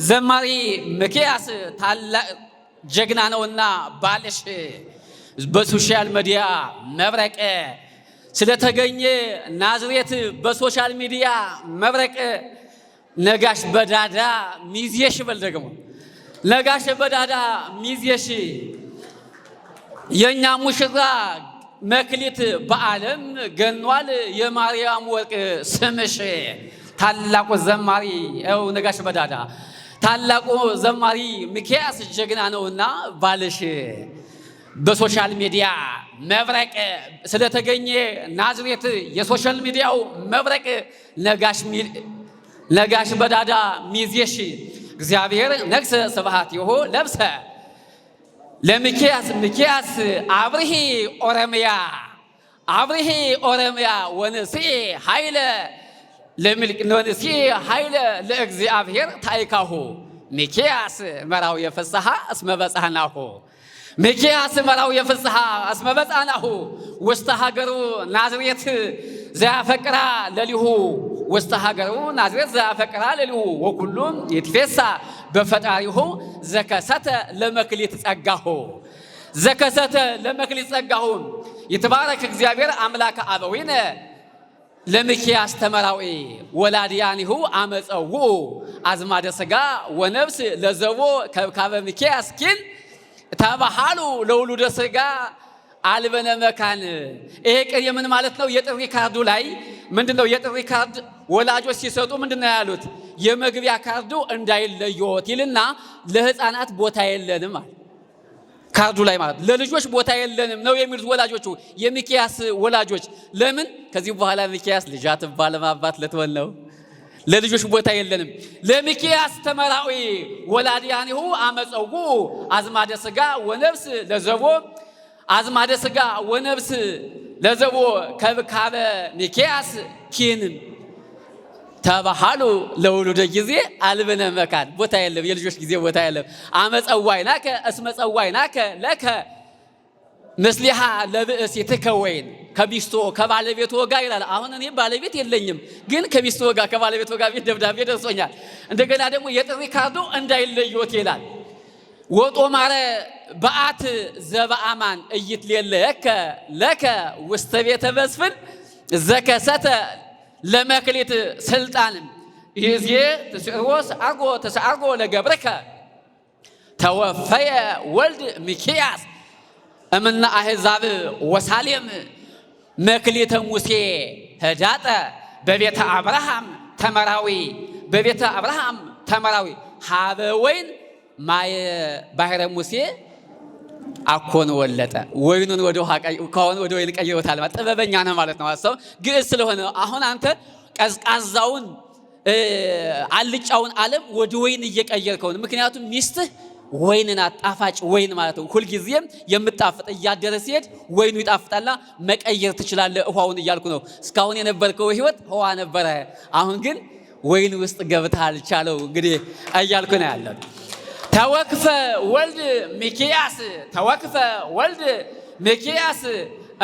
ዘማሪ ሚክያስ ጀግና ነውና ባልሽ። በሶሻል ሚዲያ መብረቅ ስለተገኘ ናዝሬት በሶሻል ሚዲያ መብረቅ ነጋሽ በዳዳ ሚዜሽ በል ደግሞ ነጋሽ በዳዳ ሚዜሽ። የኛ ሙሽራ መክሊት በዓለም ገኗል የማርያም ወርቅ ስምሽ። ታላቁ ዘማሪ ነጋሽ በዳዳ ታላቁ ዘማሪ ሚክያስ ጀግና ነውና ባልሽ። በሶሻል ሚዲያ መብረቅ ስለተገኘ ናዝሬት የሶሻል ሚዲያው መብረቅ ነጋሽ በዳዳ ሚዜሽ። እግዚአብሔር ነግሰ ስብሐቲሁ ለብሰ ለሚክያስ አብርሂ ኦሮምያ ወንሲ ኃይለ ለእግዚአብሔር ታይካሁ ሚክያስ መራው የፍስሐ እስመ በጻህናሁ ሚክያስ መራው የፍስሐ እስመ በጻህናሁ ውስተ ሀገሩ ናዝሬት ዘያፈቅራ ለሊሁ ውስተ ሀገሩ ናዝሬት ዘያፈቅራ ለሊሁ ወኩሉም ይትፌሳ በፈጣሪሁ ዘከሰተ ለመክሊት ጸጋሁ ዘከሰተ ለመክሊት ጸጋሁ ይትባረክ እግዚአብሔር አምላከ አበዊነ ለሚክያስ ተመራዊ ወላዲያኒሁ አመፀው አዝማደ ሥጋ ወነፍስ ለዘቦ ከብካበ ሚክያስ ኪን ተባሃሉ ለውሉደ ሥጋ አልበነ መካን። ይሄ ቀን የምን ማለት ነው? የጥሪ ካርዱ ላይ ምንድነው? የጥሪ ካርድ ወላጆች ሲሰጡ ምንድነው ያሉት? የመግቢያ ካርዱ እንዳይለየዎት ይልና ለህፃናት ቦታ የለንም አለ። ካርዱ ላይ ማለት ለልጆች ቦታ የለንም ነው የሚሉት ወላጆቹ፣ የሚክያስ ወላጆች። ለምን? ከዚህ በኋላ ሚክያስ ልጅ አትባልም አባት ልትሆን ነው። ለልጆች ቦታ የለንም። ለሚክያስ ተመራዊ ወላዲያኒሁ አመፀው አዝማደ ሥጋ ወነፍስ ለዘቦ አዝማደ ሥጋ ወነፍስ ለዘቦ ከብካበ ሚክያስ ኪን ተባሃሉ ለውሉደ ጊዜ አልበነ መካን። ቦታ የለም፣ የልጆች ጊዜ ቦታ የለም። አመፀዋይናከ እስመ ፀዋይናከ ለከ ምስሊሃ ለብእሲትከ ወይን ከሚስቶ ከባለቤቱ ጋር ይላል። አሁን እኔ ባለቤት የለኝም፣ ግን ከሚስቶ ጋር ከባለቤቱ ጋር ቤት ደብዳቤ ደርሶኛል። እንደገና ደግሞ የጥሪ ካርዱ እንዳይለዮት ይላል። ወጦ ማረ በአት ዘበአማን እይትሌለየከ ለከ ውስተ ቤተ መስፍን ዘከሰተ ለመክሊት ስልጣን ይዜ ተሰአርጎ ለገብርከ ተወፈየ ወልድ ሚክያስ እምነ አሕዛብ ወሳሌም መክሊተ ሙሴ ህዳጠ በቤተ አብርሃም ተመራዊ ሀበ ወይን ማየ ባሕረ ሙሴ አኮን ወለጠ። ወይኑን ወደ ውሃ ከሆነ ወደ ወይን ቀይሮታል። ጥበበኛ ነው ማለት ነው። አሰው ግዕዝ ስለሆነ አሁን አንተ ቀዝቃዛውን አልጫውን ዓለም ወደ ወይን እየቀየርከው ነው። ምክንያቱም ሚስትህ ወይን ናት፣ ጣፋጭ ወይን ማለት ነው። ሁልጊዜም የምጣፍጥ እያደረ ሲሄድ ወይኑ ይጣፍጣልና መቀየር ትችላለህ ውሃውን እያልኩ ነው። እስካሁን የነበርከው ህይወት ውሃ ነበረ፣ አሁን ግን ወይን ውስጥ ገብተሃል። ቻለው እንግዲህ እያልኩ ነው ያለው። ተወክፈ ወልድ ሚክያስ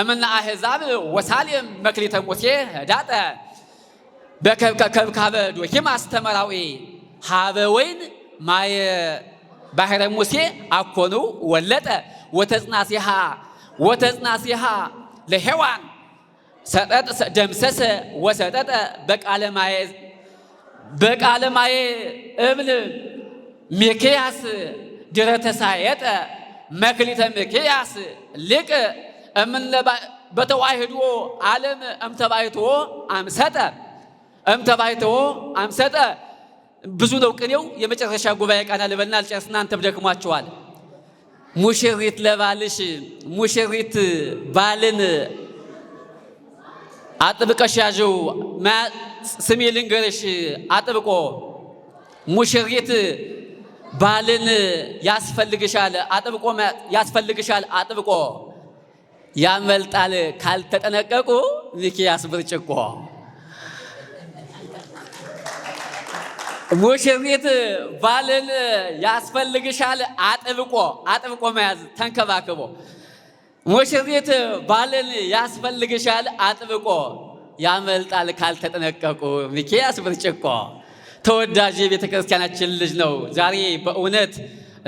እምነ አሕዛብ ወሳሌም መክሊተ ሙሴ ህዳጠ በከብካበ ዶኪማስ ተመራዊ ሀበ ወይን ማየ ባሕረ ሙሴ አኮኑ ወለጠ ወተጽናሲሃ ለሔዋን ሰጠጥ ደምሰሰ ወሰጠጠ በቃለ ማየ እብል ሚክያስ ድረተሳየጠ መክሊተ ሚክያስ ሊቅ በተዋሕዶ ዓለም እምተባይቶ አምሰጠ። ብዙ ነው ቅኔው። የመጨረሻ ጉባኤ ቃና ልበልና አልጨርስ፣ እናንተም ደክሟችኋል። ሙሽሪት ለባልሽ ሙሽሪት ባልን አጥብቀሽ ያዥው። ስሜ ልንገርሽ አጥብቆ ሙሽሪት ባልን ያስፈልግሻል አጥብቆ ያመልጣል ካልተጠነቀቁ ሚክያስ ብርጭቆ። ሙሽሪት ባልን ያስፈልግሻል አጥብቆ መያዝ ተንከባክቦ። ሙሽሪት ባልን ያስፈልግሻል አጥብቆ ያመልጣል ካልተጠነቀቁ ሚክያስ ብርጭቆ። ተወዳጅ የቤተ ክርስቲያናችን ልጅ ነው። ዛሬ በእውነት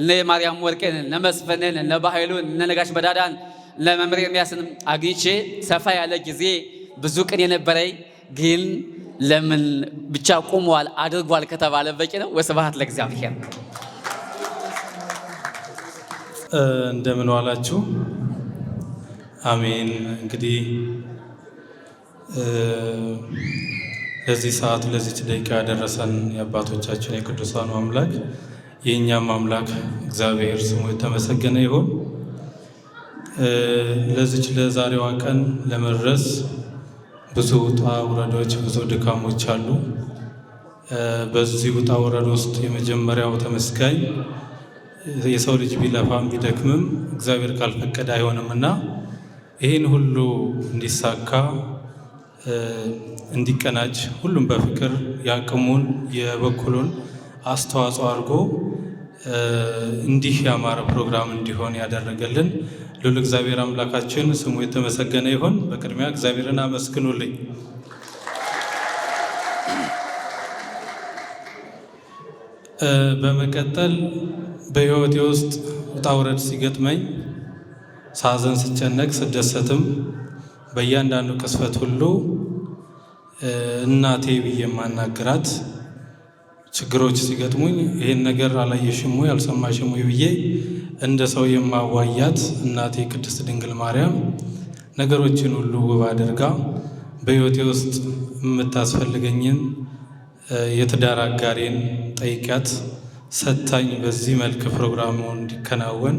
እነ ማርያም ወርቅን እነ መስፍንን እነ ባህሉን እነ ነጋሽ በዳዳን እነ መምህር ኤርምያስን አግኝቼ ሰፋ ያለ ጊዜ ብዙ ቅኔ የነበረኝ ግን ለምን ብቻ ቆሟል አድርጓል ከተባለ በቂ ነው። ወስብሐት ለእግዚአብሔር። እንደምን ዋላችሁ? አሜን። እንግዲህ ለዚህ ሰዓት ለዚች ደቂቃ ያደረሰን የአባቶቻችን የቅዱሳኑ አምላክ የእኛም አምላክ እግዚአብሔር ስሙ የተመሰገነ ይሁን። ለዚች ለዛሬዋ ቀን ለመድረስ ብዙ ውጣ ውረዶች፣ ብዙ ድካሞች አሉ። በዚህ ውጣ ውረድ ውስጥ የመጀመሪያው ተመስጋኝ የሰው ልጅ ቢለፋም ቢደክምም እግዚአብሔር ካልፈቀደ አይሆንምና ይህን ሁሉ እንዲሳካ እንዲቀናጅ ሁሉም በፍቅር ያቅሙን የበኩሉን አስተዋጽኦ አድርጎ እንዲህ ያማረ ፕሮግራም እንዲሆን ያደረገልን ልዑል እግዚአብሔር አምላካችን ስሙ የተመሰገነ ይሁን። በቅድሚያ እግዚአብሔርን አመስግኑልኝ። በመቀጠል በሕይወቴ ውስጥ ውጣ ውረድ ሲገጥመኝ ሳዘን፣ ስጨነቅ፣ ስደሰትም በእያንዳንዱ ቅስፈት ሁሉ እናቴ ብዬ የማናግራት ችግሮች ሲገጥሙኝ ይህን ነገር አላየሽም ወይ አልሰማሽም ወይ ብዬ እንደ ሰው የማዋያት እናቴ ቅድስት ድንግል ማርያም ነገሮችን ሁሉ ውብ አድርጋ በሕይወቴ ውስጥ የምታስፈልገኝን የትዳር አጋሬን ጠይቂያት ሰጥታኝ በዚህ መልክ ፕሮግራሙ እንዲከናወን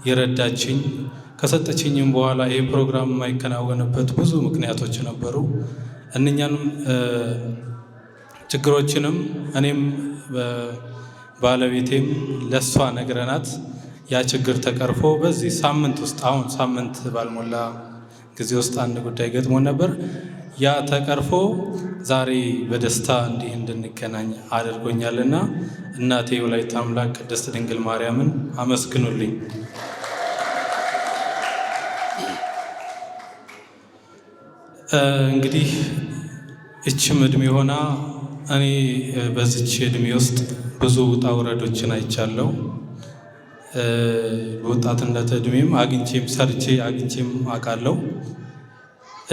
የረዳችኝ፣ ከሰጠችኝም በኋላ ይህ ፕሮግራም የማይከናወንበት ብዙ ምክንያቶች ነበሩ። እነኛንም ችግሮችንም እኔም ባለቤቴም ለሷ ነግረናት ያ ችግር ተቀርፎ በዚህ ሳምንት ውስጥ አሁን ሳምንት ባልሞላ ጊዜ ውስጥ አንድ ጉዳይ ገጥሞ ነበር። ያ ተቀርፎ ዛሬ በደስታ እንዲህ እንድንገናኝ አድርጎኛልና እናቴ ወላዲተ አምላክ ቅድስት ድንግል ማርያምን አመስግኑልኝ። እንግዲህ እችም እድሜ ሆና እኔ በዚች እድሜ ውስጥ ብዙ ውጣ ውረዶችን አይቻለሁ። በወጣትነት እድሜም አግኝቼም ሰርቼ አግኝቼም አውቃለሁ፣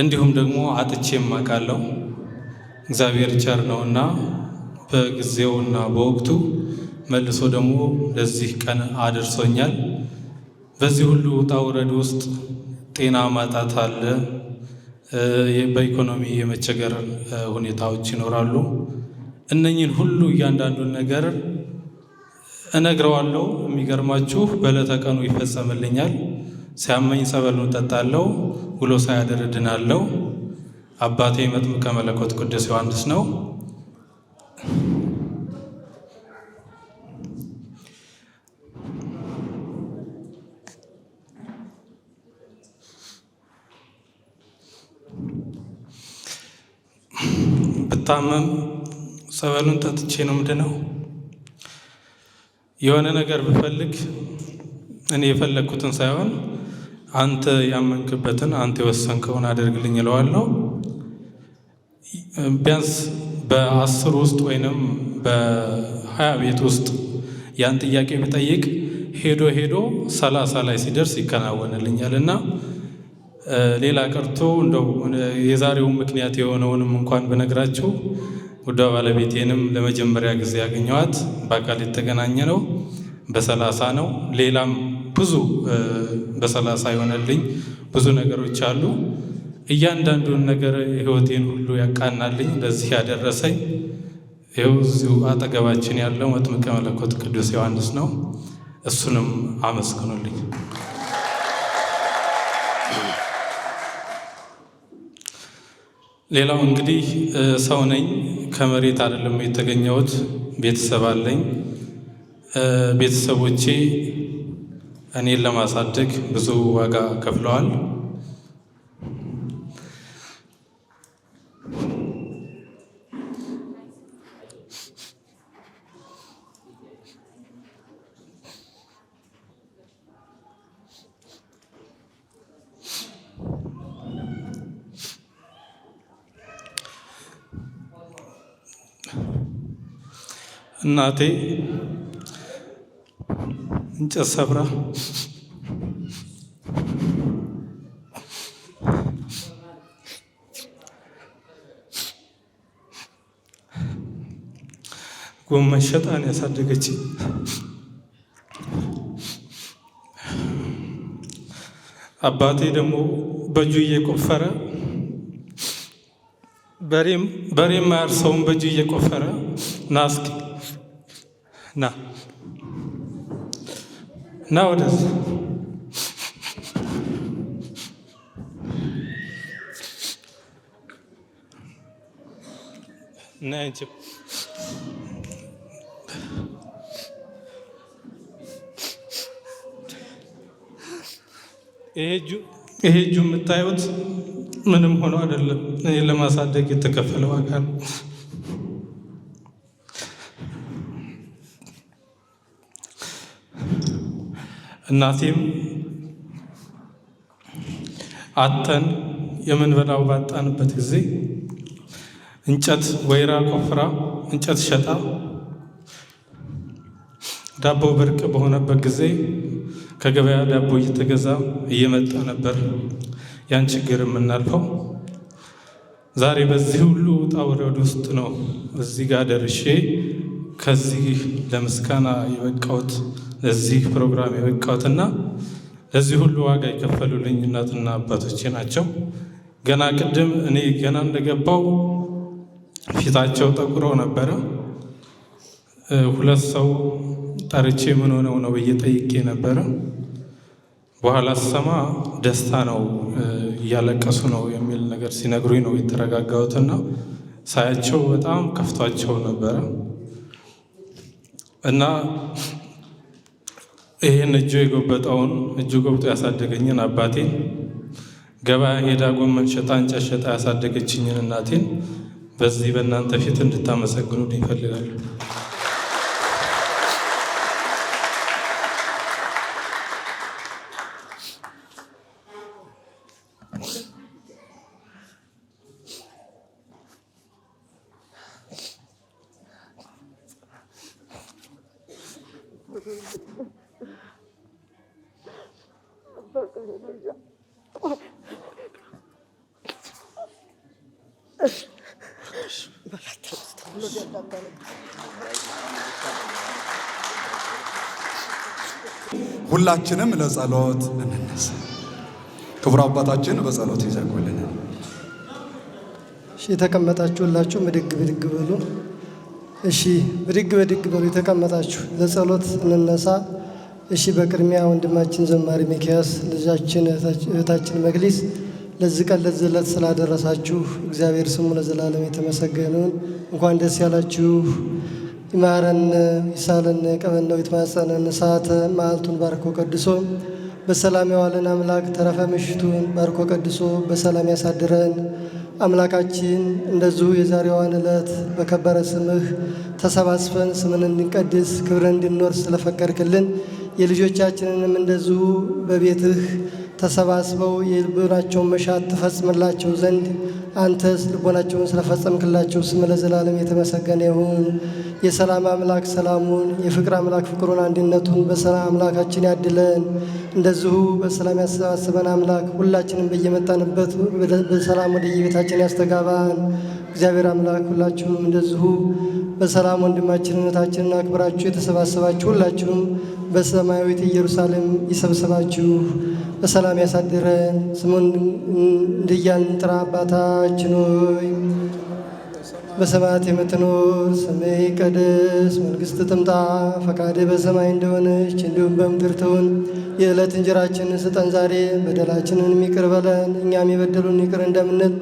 እንዲሁም ደግሞ አጥቼም አውቃለሁ። እግዚአብሔር ቸር ነውና በጊዜውና በወቅቱ መልሶ ደግሞ ለዚህ ቀን አድርሶኛል። በዚህ ሁሉ ውጣ ውረድ ውስጥ ጤና ማጣት አለ፣ በኢኮኖሚ የመቸገር ሁኔታዎች ይኖራሉ። እነኝን ሁሉ እያንዳንዱን ነገር እነግረዋለሁ። የሚገርማችሁ በዕለተ ቀኑ ይፈጸምልኛል። ሲያመኝ ጸበሉን ጠጣለሁ፣ ውሎ ሳያድር እድናለሁ። አባቴ መጥምቀ መለኮት ቅዱስ ዮሐንስ ነው። ብታመም ጸበሉን ጠጥቼ ነው ምድነው። የሆነ ነገር ብፈልግ እኔ የፈለግኩትን ሳይሆን አንተ ያመንክበትን አንተ የወሰንከውን አድርግልኝ እለዋለሁ። ቢያንስ በ10 ውስጥ ወይንም በ20 ቤት ውስጥ ያን ጥያቄ ብጠይቅ ሄዶ 30 ላይ ሲደርስ ይከናወንልኛል እና ሌላ ቀርቶ እንደው የዛሬውን ምክንያት የሆነውንም እንኳን ብነግራችሁ ውዷ ባለቤቴንም ለመጀመሪያ ጊዜ ያገኘኋት በአካል የተገናኘ ነው በ30 ነው። ሌላም ብዙ በ30 የሆነልኝ ብዙ ነገሮች አሉ። እያንዳንዱን ነገር ህይወቴን ሁሉ ያቃናልኝ ለዚህ ያደረሰኝ ይኸው እዚሁ አጠገባችን ያለው መጥምቀ መለኮት ቅዱስ ዮሐንስ ነው። እሱንም አመስግኑልኝ። ሌላው እንግዲህ ሰው ነኝ፣ ከመሬት አይደለም የተገኘሁት። ቤተሰብ አለኝ። ቤተሰቦቼ እኔን ለማሳደግ ብዙ ዋጋ ከፍለዋል። እናቴ እንጨት ሰብራ ጎመን ሸጣን ያሳደገች። አባቴ ደግሞ በእጁ እየቆፈረ በሬም ማያርሰውን በእጁ እየቆፈረ ና እስኪ ና ወደዚህ ና እንጂ ይሄ እጁ የምታዩት ምንም ሆኖ አይደለም፣ እኔ ለማሳደግ የተከፈለ ዋጋ ነው። እናቴም አጠን የምንበላው ባጣንበት ጊዜ እንጨት ወይራ ቆፍራ እንጨት ሸጣ ዳቦ ብርቅ በሆነበት ጊዜ ከገበያ ዳቦ እየተገዛ እየመጣ ነበር ያን ችግር የምናልፈው። ዛሬ በዚህ ሁሉ ውጣ ውረድ ውስጥ ነው እዚህ ጋር ደርሼ ከዚህ ለምስጋና የበቃሁት ለዚህ ፕሮግራም የበቃሁትና ለዚህ ሁሉ ዋጋ የከፈሉልኝ እናትና አባቶቼ ናቸው። ገና ቅድም እኔ ገና እንደገባው ፊታቸው ጠቁሮ ነበረ። ሁለት ሰው ጠርቼ ምን ሆነው ነው ብዬ ጠይቄ ነበረ። በኋላ ስሰማ ደስታ ነው እያለቀሱ ነው የሚል ነገር ሲነግሩኝ ነው የተረጋጋሁትና ሳያቸው በጣም ከፍቷቸው ነበረ እና ይህን እጁ የጎበጠውን እጁ ጎብጦ ያሳደገኝን አባቴን ገበያ ሄዳ ጎመን ሸጣ እንጨት ሸጣ ያሳደገችኝን እናቴን በዚህ በእናንተ ፊት እንድታመሰግኑልኝ እፈልጋለሁ። ሁላችንም ለጸሎት እንነሳ። ክቡር አባታችን በጸሎት ይዘጉልን። እሺ፣ የተቀመጣችሁላችሁ ብድግ በሉ። እሺ፣ ብድግ በሉ። የተቀመጣችሁ ለጸሎት እንነሳ። እሺ፣ በቅድሚያ ወንድማችን ዘማሪ ሚኪያስ፣ ልጃችን እህታችን መክሊስ ለዚህ ቀን ለዚህ ዕለት ስላደረሳችሁ እግዚአብሔር ስሙ ለዘላለም የተመሰገነውን እንኳን ደስ ያላችሁ። ይማረን ይሳለን ቀበነው ይትማጸነን ሰዓተ መዓልቱን ባርኮ ቀድሶ በሰላም ያዋለን አምላክ ተረፈ ምሽቱን ባርኮ ቀድሶ በሰላም ያሳድረን። አምላካችን እንደዚሁ የዛሬዋን ዕለት በከበረ ስምህ ተሰባስበን ስምን እንድንቀድስ ክብርን እንድንኖር ስለፈቀድክልን የልጆቻችንንም እንደዚሁ በቤትህ ተሰባስበው የልቦናቸውን መሻት ትፈጽምላቸው ዘንድ አንተስ ልቦናቸውን ስለፈጸምክላቸው ስም ለዘላለም የተመሰገነ ይሁን። የሰላም አምላክ ሰላሙን፣ የፍቅር አምላክ ፍቅሩን፣ አንድነቱን በሰላም አምላካችን ያድለን። እንደዚሁ በሰላም ያሰባስበን አምላክ ሁላችንም በየመጣንበት በሰላም ወደ የቤታችን ያስተጋባን። እግዚአብሔር አምላክ ሁላችሁም እንደዚሁ በሰላም ወንድማችንን እህታችንን አክብራችሁ የተሰባሰባችሁ ሁላችሁም በሰማያዊት ኢየሩሳሌም ይሰብስባችሁ፣ በሰላም ያሳድረን። ስሙን እንድያልን እንጥራ። አባታችን ሆይ በሰማያት የምትኖር፣ ስምህ ይቀደስ፣ መንግሥትህ ትምጣ፣ ፈቃድህ በሰማይ እንደሆነች እንዲሁም በምድር ትሁን። የዕለት እንጀራችንን ስጠን ዛሬ፣ በደላችንን ይቅር በለን እኛም የበደሉን ይቅር እንደምንል።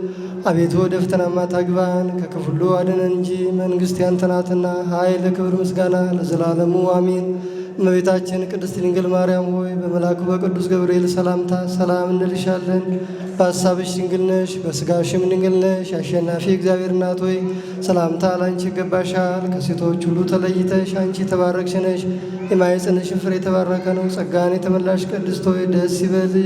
አቤቱ ወደ ፈተናም አታግባን፣ ከክፉ ሁሉ አድነን እንጂ መንግሥት ያንተ ናትና፣ ኃይል፣ ክብር፣ ምስጋና ለዘላለሙ አሜን። እመቤታችን ቅድስት ድንግል ማርያም ሆይ በመልአኩ በቅዱስ ገብርኤል ሰላምታ ሰላም እንልሻለን። በሐሳብሽ ድንግል ነሽ፣ በሥጋሽም ድንግል ነሽ። አሸናፊ እግዚአብሔር እናት ሆይ ሰላምታ ላንቺ ይገባሻል። ከሴቶች ሁሉ ተለይተሽ አንቺ የተባረክሽ ነሽ፣ የማኅፀንሽም ፍሬ የተባረከ ነው። ጸጋን የተመላሽ ቅድስት ሆይ ደስ ይበልሽ፣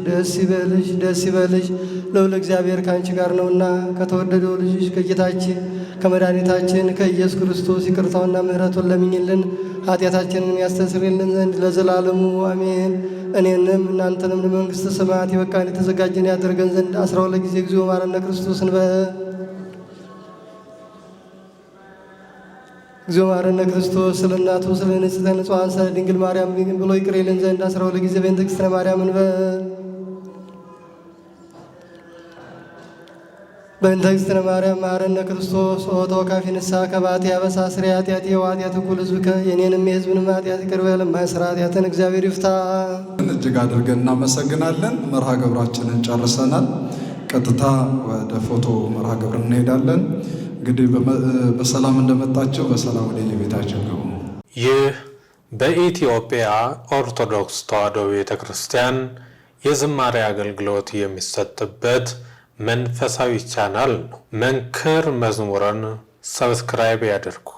ደስ ይበልሽ፣ ደስ ይበልሽ፣ ልዑል እግዚአብሔር ከአንቺ ጋር ነውና ከተወደደው ልጅሽ ከጌታችን ከመድኃኒታችን ከኢየሱስ ክርስቶስ ይቅርታውና ምሕረቱን ለምኝልን ኃጢአታችንን ያስተሰርይልን ዘንድ ለዘላለሙ አሜን። እኔንም እናንተንም ለመንግሥተ ሰማያት የበቃን የተዘጋጀን ያደርገን ዘንድ 12 ጊዜ እግዚኦ መሐረነ ክርስቶስ እንበል። እግዚኦ መሐረነ ክርስቶስ ስለ እናቱ ስለ ንጽሕተ ንጹሐን ስለ ድንግል ማርያም ብሎ ይቅር ይለን ዘንድ 12 ጊዜ በእንተ እግዝእትነ ማርያም እንበል። በእንተ እግዝእትነ ማርያም መሐረነ ክርስቶስ ኦ ተወካፌ ንስሐ ከበኃጢ አበሳ ስርየ ኃጢአቴ ወኃጢአተ ኩሉ ሕዝብከ የኔንም የሕዝብንም ኃጢአት ይቅር በል። የማይሠራ ኃጢአትን እግዚአብሔር ይፍታ። እጅግ አድርገን እናመሰግናለን። መርሃ ግብራችንን ጨርሰናል። ቀጥታ ወደ ፎቶ መርሃ ግብር እንሄዳለን። እንግዲህ በሰላም እንደመጣቸው በሰላም ወደ የቤታቸው ገቡ። ይህ በኢትዮጵያ ኦርቶዶክስ ተዋሕዶ ቤተ ክርስቲያን የዝማሬ አገልግሎት የሚሰጥበት መንፈሳዊ ቻናል ነው። መንክር መዝሙርን ሰብስክራይብ ያድርጉ።